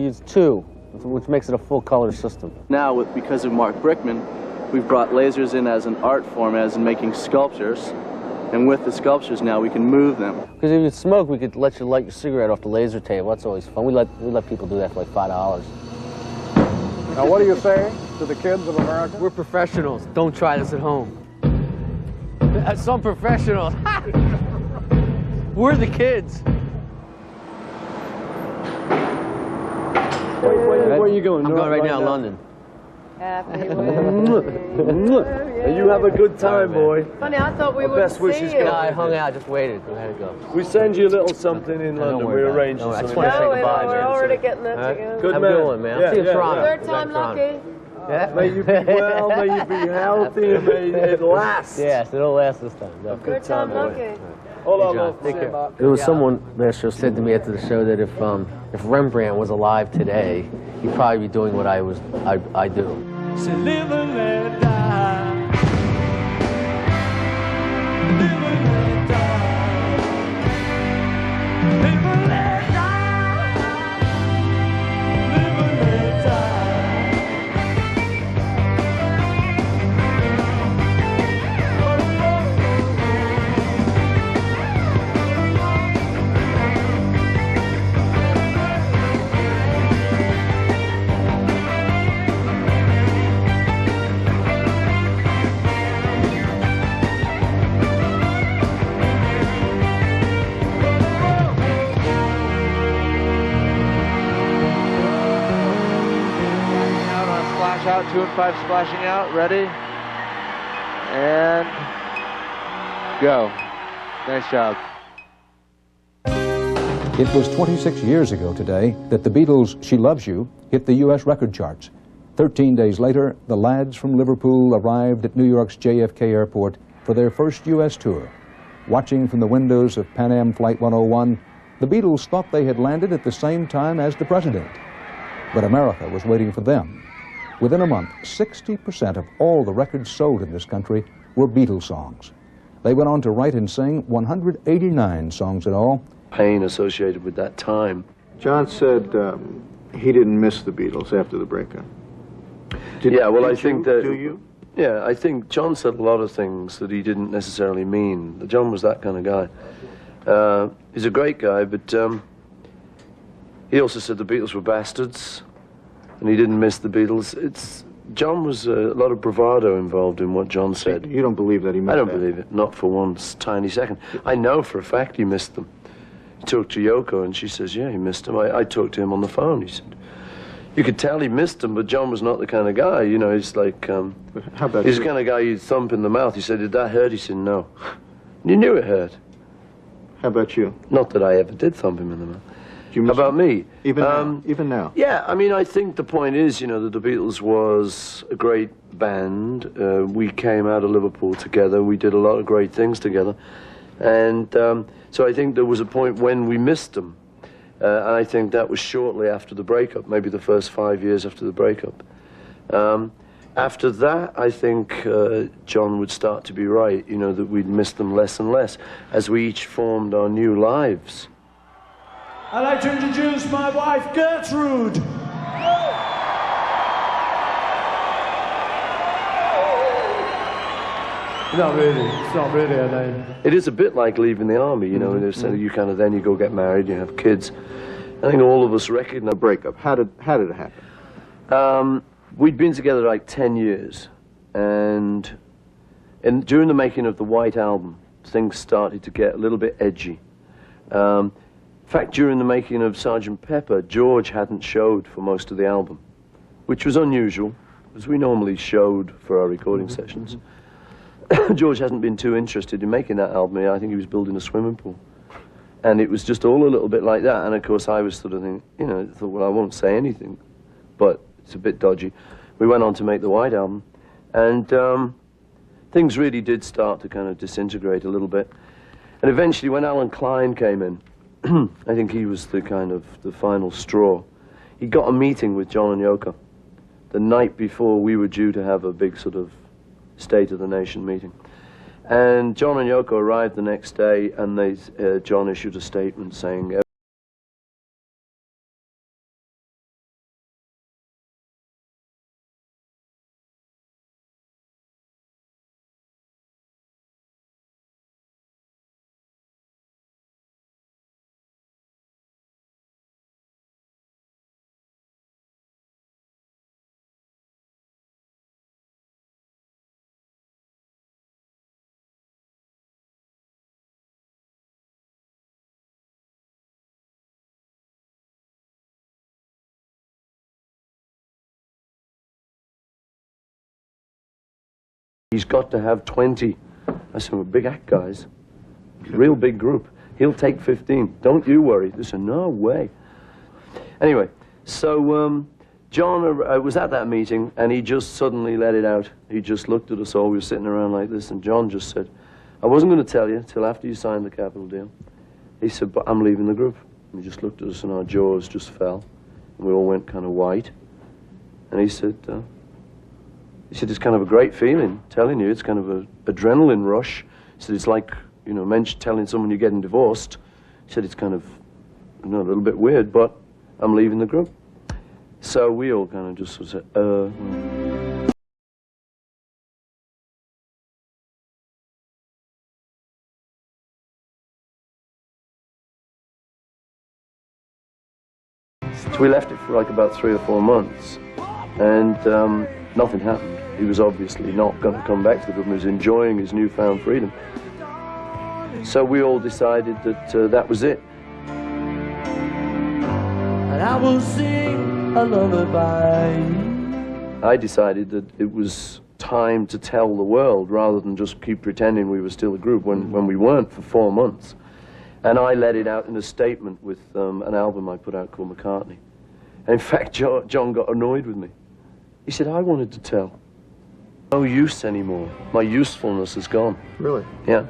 use 2, which makes it a full color system. Now, because of Mark Brickman, we've brought lasers in as an art form, as in making sculptures. And with the sculptures now, we can move them. Because if you smoke, we could let you light your cigarette off the laser table. That's always fun. We let people do that for like $5. Now, what do you say to the kids of America? We're professionals. Don't try this at home. Some professionals. We're the kids. Where are you going? I'm going right now, London. Happy And you have a good time, boy. Funny, I thought we Our would best wishes see you. go. No, I hung out, just waited. We had to go. We send you a little something in No, don't London. We worry about it. arranged Don't worry. I just something. want to say goodbye, We're man. already getting that All right? together. Good Have man. a good one, man. I'll see you in Toronto. Third time lucky. Yeah. May you be well, may you be healthy, and may it last. Yes, it'll last this time. Third time lucky. Hold on, John, take care. There was someone last show said to me after the show that if Rembrandt was alive today, he'd probably be doing what I do. Say live and let die. Live and let die. Live and let die. Live and let Splash out, 2 and 5 splashing out, ready? And go. Nice job. It was 26 years ago today that the Beatles' She Loves You hit the U.S. record charts. 13 days later, the lads from Liverpool arrived at New York's JFK Airport for their first U.S. tour. Watching from the windows of Pan Am Flight 101, the Beatles thought they had landed at the same time as the president. But America was waiting for them. Within a month, 60% of all the records sold in this country were Beatles songs. They went on to write and sing 189 songs in all. Pain associated with that time. John said he didn't miss the Beatles after the breakup. I think that... Do you? Yeah, I think John said a lot of things that he didn't necessarily mean. John was that kind of guy. He's a great guy, but he also said the Beatles were bastards, and he didn't miss the Beatles. John was a lot of bravado involved in what John said. You don't believe that he meant I don't that? believe it, not for one tiny second. I know for a fact he missed them. He talked to Yoko, and she says, yeah, he missed them. I talked to him on the phone. He said, you could tell he missed them, but John was not the kind of guy, you know, he's like, How about he's you? the kind of guy you'd thump in the mouth. He said, did that hurt? He said, no. You knew it hurt. How about you? Not that I ever did thump him in the mouth. Do you How miss about me? Even now? Even now? Yeah, I mean, I think the point is, you know, that the Beatles was a great band. We came out of Liverpool together. We did a lot of great things together. And so I think there was a point when we missed them. And I think that was shortly after the breakup, maybe the first 5 years after the breakup. After that, I think John would start to be right, you know, that we'd miss them less and less as we each formed our new lives. I'd like to introduce my wife, Gertrude. Not really. It's not really a name. It is a bit like leaving the army, you know, you kind of, then you go get married, you have kids. I think all of us recognize... Breakup. How did it happen? We'd been together like 10 years, and during the making of the White Album, things started to get a little bit edgy. In fact, during the making of Sgt. Pepper, George hadn't showed for most of the album, which was unusual, because we normally showed for our recording sessions. George hasn't been too interested in making that album. I think he was building a swimming pool. And it was just all a little bit like that. And of course, I was sort of thinking, you know, thought, well, I won't say anything, but it's a bit dodgy. We went on to make the White Album, and things really did start to kind of disintegrate a little bit. And eventually, when Alan Klein came in, I think he was the kind of the final straw. He got a meeting with John and Yoko the night before we were due to have a big sort of State of the Nation meeting. And John and Yoko arrived the next day, and John issued a statement saying He's got to have 20. I said, well, big act, guys. Real big group. He'll take 15. Don't you worry. They said, no way. Anyway, so John was at that meeting, and he just suddenly let it out. He just looked at us all. We were sitting around like this, and John just said, I wasn't going to tell you till after you signed the Capitol deal. He said, but I'm leaving the group. And he just looked at us, and our jaws just fell. And we all went kind of white. And he said, it's kind of a great feeling, telling you. It's kind of an adrenaline rush. He said, it's like, you know, telling someone you're getting divorced. He said, it's kind of, you know, a little bit weird, but I'm leaving the group. So we all kind of just sort of said, So we left it for like about 3 or 4 months, and nothing happened. He was obviously not going to come back to the group. He was enjoying his newfound freedom. So we all decided that that was it. And I will sing a lullaby. I decided that it was time to tell the world rather than just keep pretending we were still a group when we weren't for 4 months. And I let it out in a statement with an album I put out called McCartney. And in fact, John got annoyed with me. He said, I wanted to tell. No use anymore. My usefulness is gone. Really? Yeah.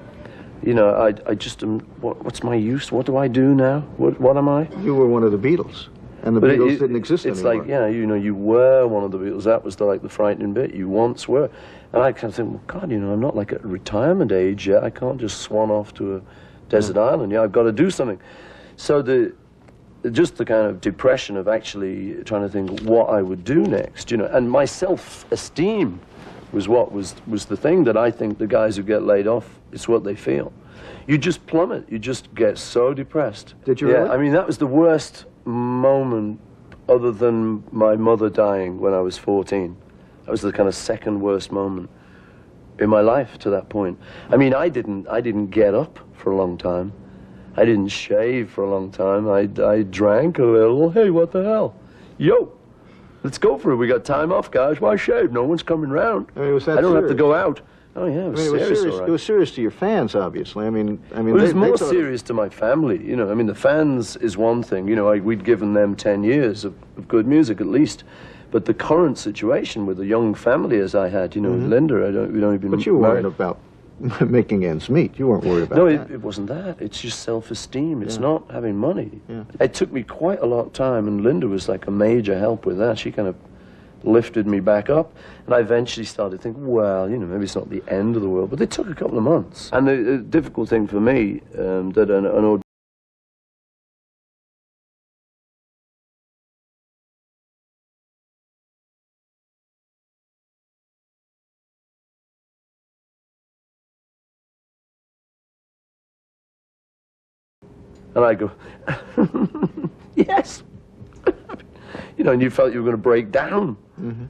You know, I just am, what's my use? What do I do now? What am I? You were one of the Beatles, and the Beatles didn't exist it's anymore. Like, yeah, you know, you were one of the Beatles. That was like the frightening bit. You once were. And I kind of think, well, God, you know, I'm not like at retirement age yet. I can't just swan off to a desert island. Yeah, I've got to do something. So just the kind of depression of actually trying to think what I would do next, you know, and my self-esteem was what was the thing that I think the guys who get laid off, it's what they feel. You just plummet. You just get so depressed. Did you Yeah, really? I mean, that was the worst moment other than my mother dying when I was 14. That was the kind of second worst moment in my life to that point. I mean, I didn't get up for a long time. I didn't shave for a long time. I drank a little. Hey, what the hell? Yo, let's go for it. We got time off, guys. Why shave? No one's coming round. I mean, was that I don't have to serious? go out. Oh yeah, it was serious. All right. It was serious to your fans, obviously. I mean, It was they more thought serious to my family, you know. I mean, the fans is one thing, you know. We'd given them 10 years of good music at least, but the current situation with a young family as I had, you know, Linda, we'd only been But you married. weren't about making ends meet. You weren't worried about No, that. it wasn't that. It's just self-esteem. It's not having money. It took me quite a lot of time, and Linda was like a major help with that. She kind of lifted me back up, and I eventually started thinking, well, you know, maybe it's not the end of the world, but it took a couple of months. And the difficult thing for me, that an and I go, yes. You know, and you felt you were going to break down,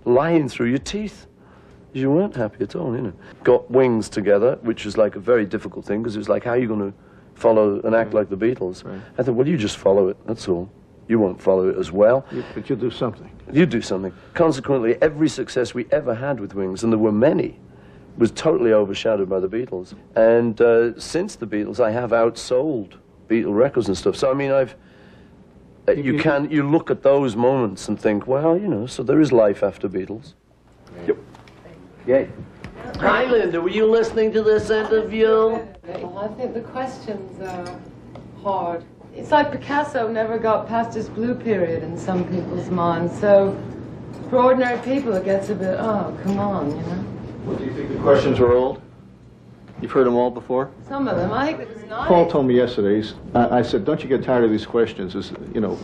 lying through your teeth. You weren't happy at all, you know. Got Wings together, which was like a very difficult thing, because it was like, how are you going to follow and act like the Beatles? I thought, well, you just follow it, that's all. You won't follow it as well. But you'll do something. You do something. Consequently, every success we ever had with Wings, and there were many, was totally overshadowed by the Beatles. And since the Beatles, I have outsold Beatle records and stuff. So, I mean, you look at those moments and think, well, you know, so there is life after Beatles. Yep. Yay. Hi, Linda. Were you listening to this interview? Well, I think the questions are hard. It's like Picasso never got past his blue period in some people's minds. So for ordinary people, it gets a bit, oh, come on, you know. Well, do you think the questions are old? You've heard them all before? Some of them. I think it was nice. Paul told me yesterday, I said, don't you get tired of these questions? You know,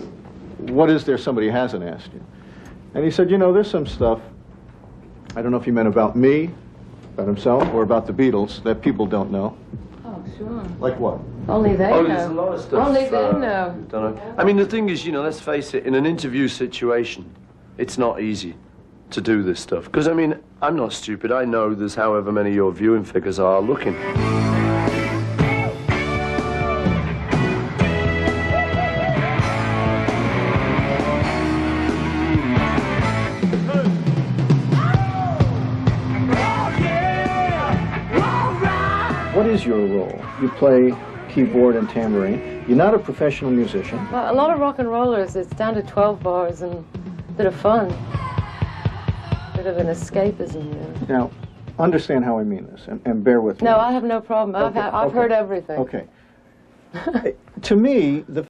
what is there somebody hasn't asked you? And he said, you know, there's some stuff, I don't know if he meant about me, about himself, or about the Beatles, that people don't know. Oh, sure. Like what? Only they know. There's a lot of stuff. Only they know. Don't know. I mean, the thing is, you know, let's face it, in an interview situation, it's not easy to do this stuff. Because, I mean, I'm not stupid. I know there's however many your viewing figures are looking. is your role? You play keyboard and tambourine. You're not a professional musician. Well, a lot of rock and rollers, it's down to 12 bars and a bit of fun. A bit of an escapism, really. Now, understand how I mean this, and bear with me. No, I have no problem. I've heard everything. Okay. To me, the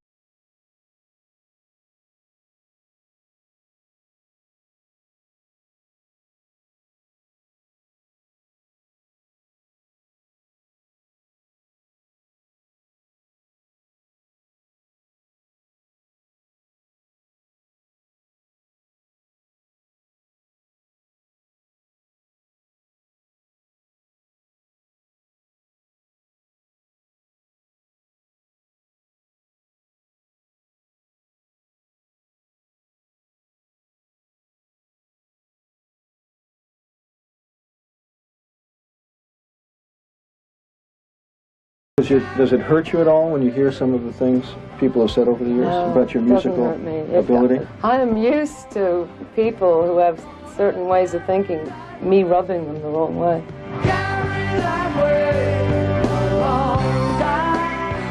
Does it hurt you at all when you hear some of the things people have said over the years about your musical ability? I am used to people who have certain ways of thinking, me rubbing them the wrong way.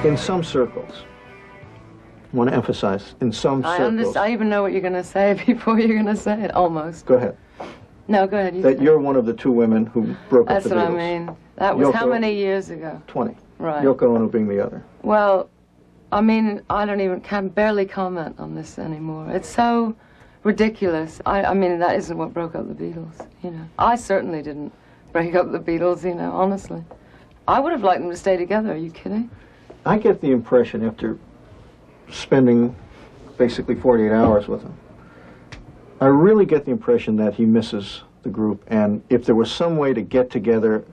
In some circles, I want to emphasize, in some circles. I even know what you're going to say before you're going to say it, almost. Go ahead. No, go ahead. That you're one of the two women who broke up the Beatles. That's what I mean. That was how many years ago? 20. Right. Yoko Ono being the other. Well, I mean, I can barely comment on this anymore. It's so ridiculous. I mean, that isn't what broke up the Beatles, you know. I certainly didn't break up the Beatles, you know, honestly. I would have liked them to stay together, are you kidding? I get the impression after spending basically 48 hours with him, I really get the impression that he misses the group, and if there was some way to get together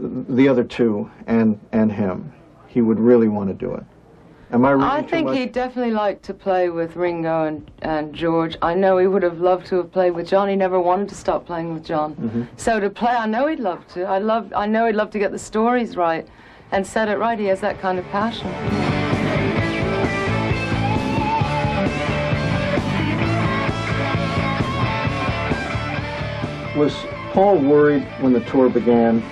the other two and him, he would really want to do it. Am I reading I think too much? he'd definitely like to play with Ringo and George. I know he would have loved to have played with John. He never wanted to stop playing with John. So to play, I know he'd love to. I know he'd love to get the stories right and set it right. He has that kind of passion. Was Paul worried when the tour began?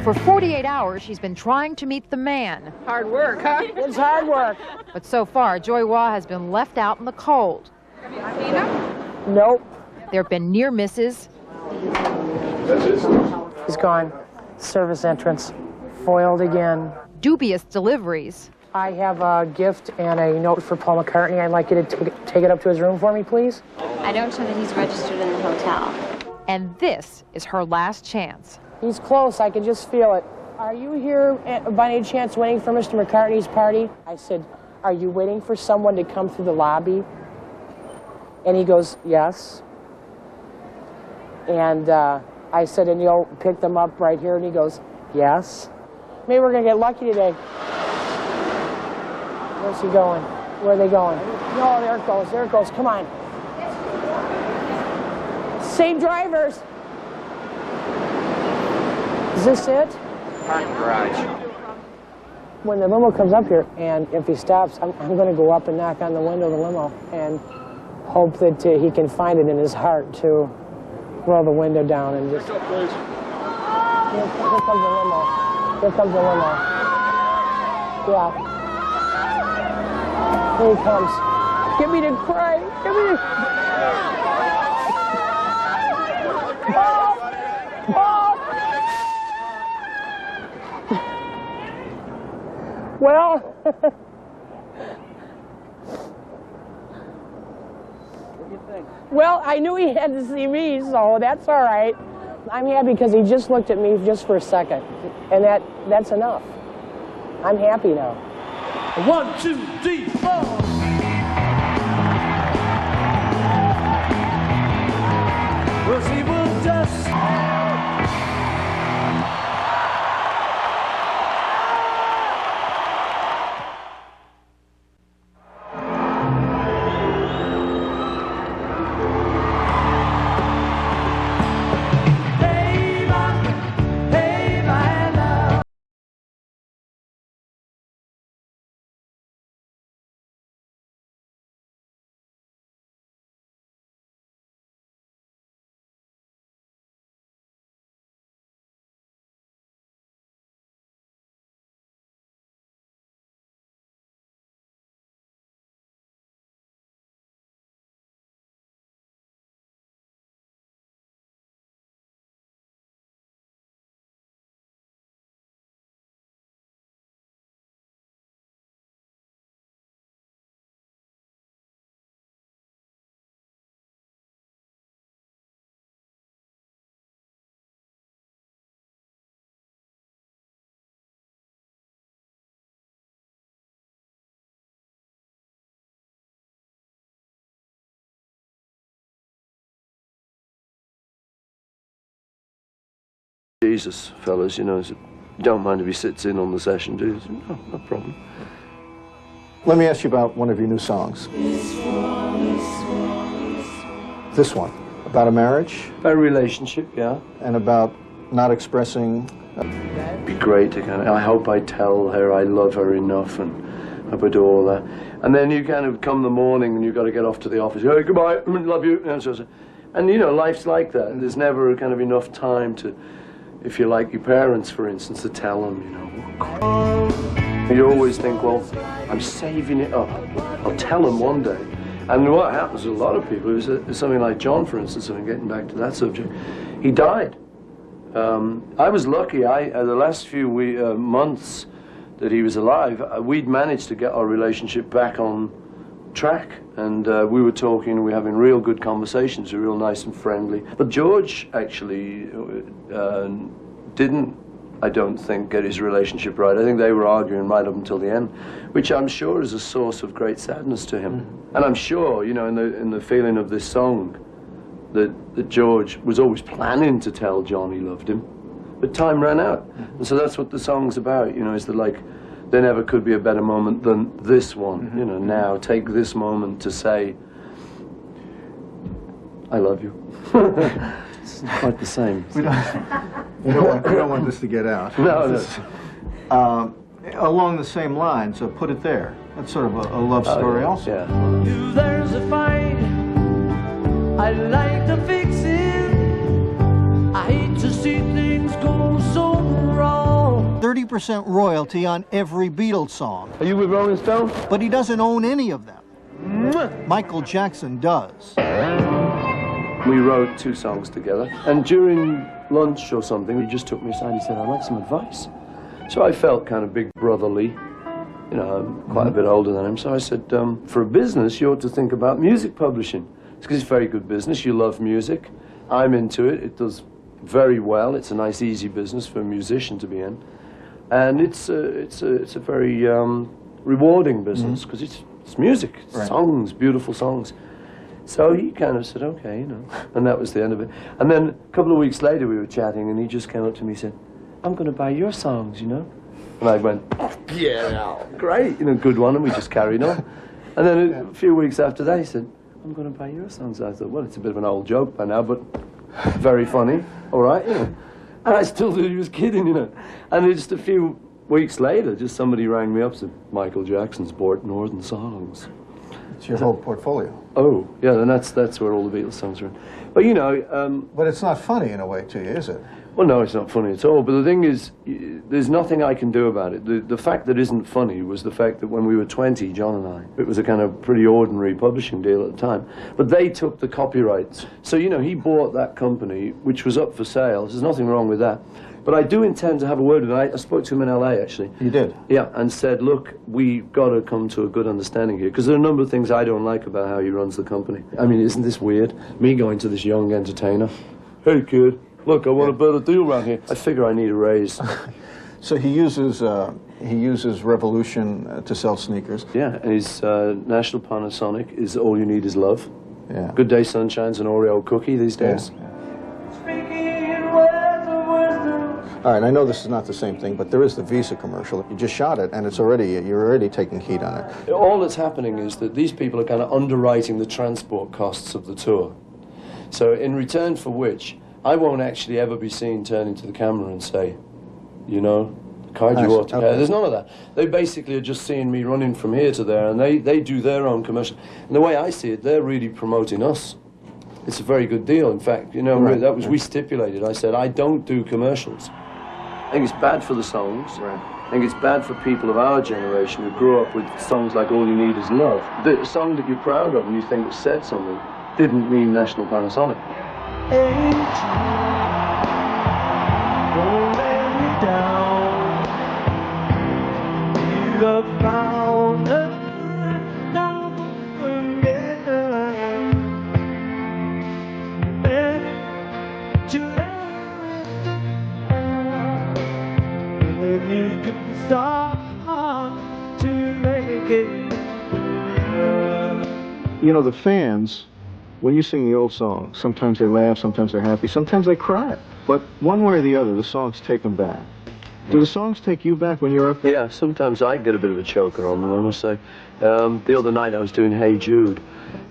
For 48 hours, she's been trying to meet the man. Hard work, huh? It's hard work. But so far, Joy Wah has been left out in the cold. Have you seen him? Nope. There have been near misses. He's gone. Service entrance. Foiled again. Dubious deliveries. I have a gift and a note for Paul McCartney. I'd like you to take it up to his room for me, please. I don't show that he's registered in the hotel. And this is her last chance. He's close. I can just feel it. Are you here by any chance waiting for Mr. McCartney's party? I said, are you waiting for someone to come through the lobby? And he goes, yes. And I said, and you'll pick them up right here? And he goes, yes. Maybe we're going to get lucky today. Where's he going? Where are they going? No, there it goes. There it goes. Come on. Same drivers. Is this it? Parking garage. When the limo comes up here, and if he stops, I'm going to go up and knock on the window of the limo and hope that he can find it in his heart to roll the window down and just... Here comes the limo. Here comes the limo. Yeah. Here he comes. Get me to cry. Get me to... Well, well, I knew he had to see me, so that's all right. I'm happy because he just looked at me just for a second, and that's enough. I'm happy now. 1, 2, 3, 4. Well, she was just... Jesus, fellas, you know, you don't mind if he sits in on the session, do you? I said, no, no problem. Let me ask you about one of your new songs. This one, about a marriage? About a relationship, yeah. And about not expressing... It'd be great to kind of, I hope I tell her I love her enough and I hope I do all that. And then you kind of come the morning and you've got to get off to the office. Hey, goodbye, love you. And you know, life's like that. There's never kind of enough time to, if you're like your parents, for instance, to tell them, you know. You always think, well, I'm saving it up. I'll tell them one day. And what happens with a lot of people is something like John, for instance, and getting back to that subject, he died. I was lucky. The last few months that he was alive, we'd managed to get our relationship back on track, and we were talking, we were having real good conversations, we were real nice and friendly. But George actually didn't, I don't think, get his relationship right. I think they were arguing right up until the end, which I'm sure is a source of great sadness to him. And I'm sure, you know, in the feeling of this song, that George was always planning to tell John he loved him, but time ran out. And so that's what the song's about, you know, is that, like, there never could be a better moment than this one, you know, now. Take this moment to say, I love you. It's not quite the same. We don't want this to get out. No. Along the same lines, so put it there. That's sort of a love story also. Yeah. If there's a fight, I'd like to fix it. I hate to see things go so wrong. 30% royalty on every Beatles song. Are you with Rolling Stone? But he doesn't own any of them. Michael Jackson does. We wrote 2 songs together, and during lunch or something, he just took me aside and he said, I'd like some advice. So I felt kind of big brotherly. You know, I'm quite a bit older than him, so I said, for a business, you ought to think about music publishing. It's because it's very good business. You love music. I'm into it. It does very well. It's a nice, easy business for a musician to be in. And it's a very rewarding business because it's music, it's songs, beautiful songs. So he kind of said, okay, you know, and that was the end of it. And then a couple of weeks later we were chatting and he just came up to me and said, I'm going to buy your songs, you know. And I went, yeah, great, you know, good one, and we just carried on. And then a few weeks after that he said, I'm going to buy your songs. I thought, well, it's a bit of an old joke by now, but very funny, all right, you know. And I still thought he was kidding, you know. And then just a few weeks later, just somebody rang me up and said, Michael Jackson's bought Northern Songs. It's your whole portfolio. Oh, yeah, and that's where all the Beatles songs are in. But, you know... but it's not funny in a way to you, is it? Well, no, it's not funny at all. But the thing is, there's nothing I can do about it. The fact that isn't funny was the fact that when we were 20, John and I, it was a kind of pretty ordinary publishing deal at the time. But they took the copyrights. So, you know, he bought that company, which was up for sale. There's nothing wrong with that. But I do intend to have a word with him. I spoke to him in L.A., actually. You did? Yeah, and said, look, we've got to come to a good understanding here, because there are a number of things I don't like about how he runs the company. I mean, isn't this weird? Me going to this young entertainer, hey, kid, look, I want a better deal around here. I figure I need a raise. So he uses Revolution to sell sneakers. Yeah, and his National Panasonic is All You Need Is Love. Yeah. Good Day Sunshine's an Oreo cookie these days. Yeah. All right, I know this is not the same thing, but there is the Visa commercial. You just shot it, and you're already taking heat on it. All that's happening is that these people are kind of underwriting the transport costs of the tour. So in return for which, I won't actually ever be seen turning to the camera and say, you know, the card you ought to pay. There's none of that. They basically are just seeing me running from here to there, and they do their own commercial. And the way I see it, they're really promoting us. It's a very good deal. In fact, you know, we stipulated. I said, I don't do commercials. I think it's bad for the songs. I think it's bad for people of our generation who grew up with songs like All You Need Is Love. The song that you're proud of and you think said something didn't mean National Panasonic. Don't let me down. You have found You know, the fans, when you sing the old songs, sometimes they laugh, sometimes they're happy, sometimes they cry. But one way or the other, the songs take them back. Do the songs take you back when you're up there? Yeah, sometimes I get a bit of a choker on them, I must say. The other night I was doing Hey Jude,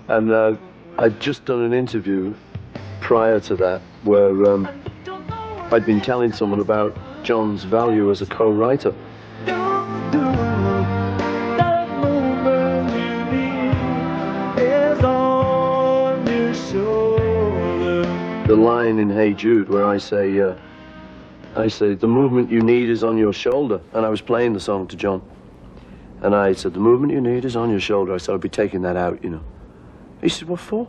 and I'd just done an interview prior to that where I'd been telling someone about John's value as a co-writer. The line in Hey Jude where I say, the movement you need is on your shoulder. And I was playing the song to John. And I said, the movement you need is on your shoulder. I said, I'll be taking that out, you know. He said, what for?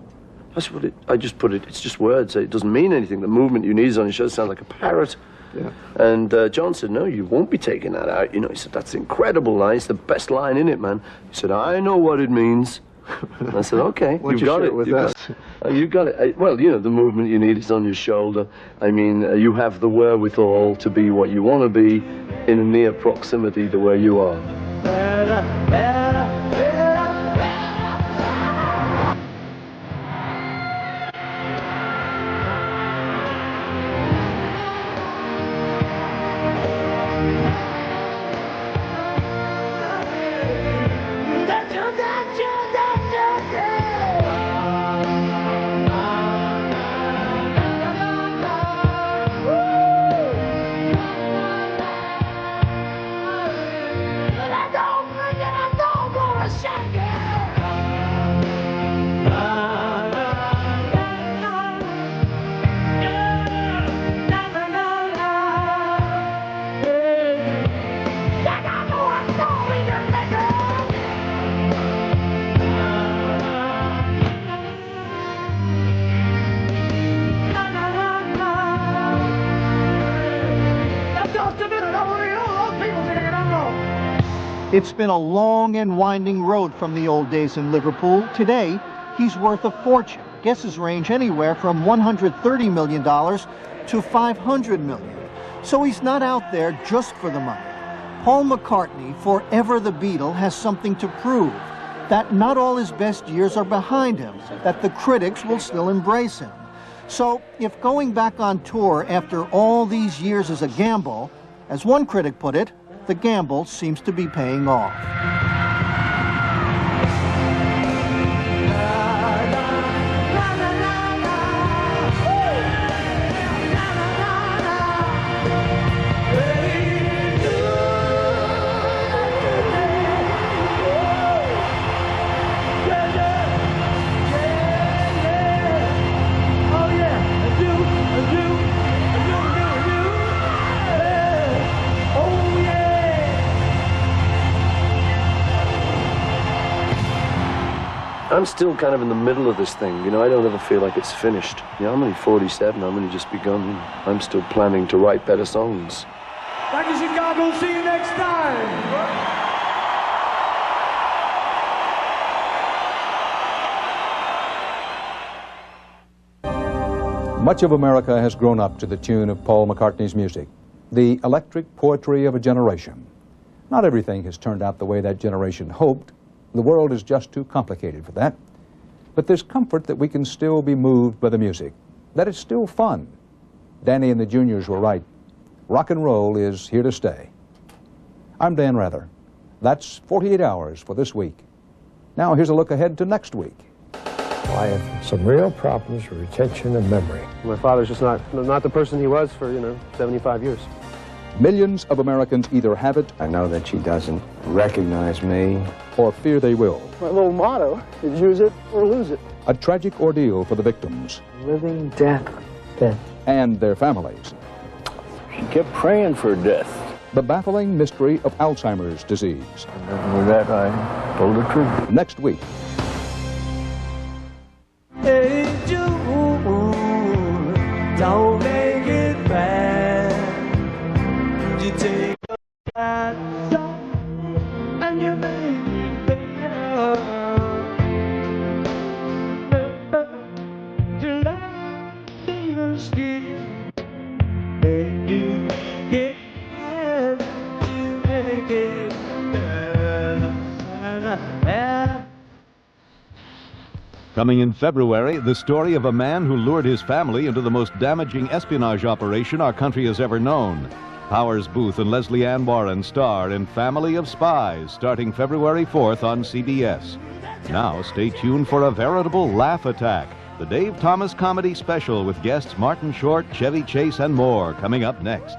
I said, well, I just put it, it's just words. It doesn't mean anything. The movement you need is on your shoulder. Sounds like a parrot. Yeah. And John said, no, you won't be taking that out. You know, he said, that's an incredible line. It's the best line in it, man. He said, I know what it means. And I said, okay, Why don't you got share it. with You us? you got it. Well, you know, the movement you need is on your shoulder. I mean, you have the wherewithal to be what you want to be in a near proximity to where you are. It's been a long and winding road from the old days in Liverpool. Today, he's worth a fortune. Guesses range anywhere from $130 million to $500 million. So he's not out there just for the money. Paul McCartney, forever the Beatle, has something to prove. That not all his best years are behind him, that the critics will still embrace him. So if going back on tour after all these years is a gamble, as one critic put it, the gamble seems to be paying off. I'm still kind of in the middle of this thing, you know. I don't ever feel like it's finished. You know, I'm only 47, I'm only just begun. You know. I'm still planning to write better songs. Back in Chicago, see you next time. Much of America has grown up to the tune of Paul McCartney's music, the electric poetry of a generation. Not everything has turned out the way that generation hoped. The world is just too complicated for that. But there's comfort that we can still be moved by the music, that it's still fun. Danny and the Juniors were right. Rock and roll is here to stay. I'm Dan Rather. That's 48 Hours for this week. Now here's a look ahead to next week. I have some real problems with retention of memory. My father's just not the person he was for, 75 years. Millions of Americans either have it, I know that she doesn't recognize me, or fear they will. My little motto is use it or lose it. A tragic ordeal for the victims. Living death. Death. And their families. She kept praying for death. The baffling mystery of Alzheimer's disease. And with that, I told the truth. Next week. Hey, Jude, don't make it bad. You take a bad song and you make it better. To love your skin, and you get you make it better. Coming in February, the story of a man who lured his family into the most damaging espionage operation our country has ever known. Powers Booth and Leslie Ann Warren star in Family of Spies, starting February 4th on CBS. Now stay tuned for a veritable laugh attack, the Dave Thomas Comedy Special with guests Martin Short, Chevy Chase, and more, coming up next.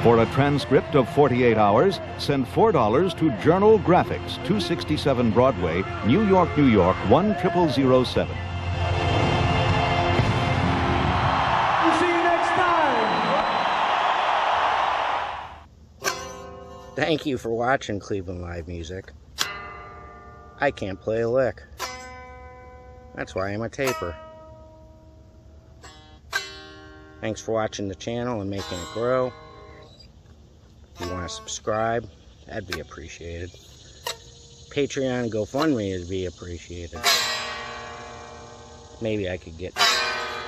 For a transcript of 48 hours, send $4 to Journal Graphics, 267 Broadway, New York, New York, 10007. We'll see you next time. Thank you for watching Cleveland Live Music. I can't play a lick. That's why I'm a taper. Thanks for watching the channel and making it grow. If you want to subscribe, that'd be appreciated. Patreon and GoFundMe would be appreciated. Maybe I could get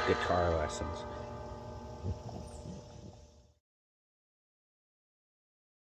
guitar lessons.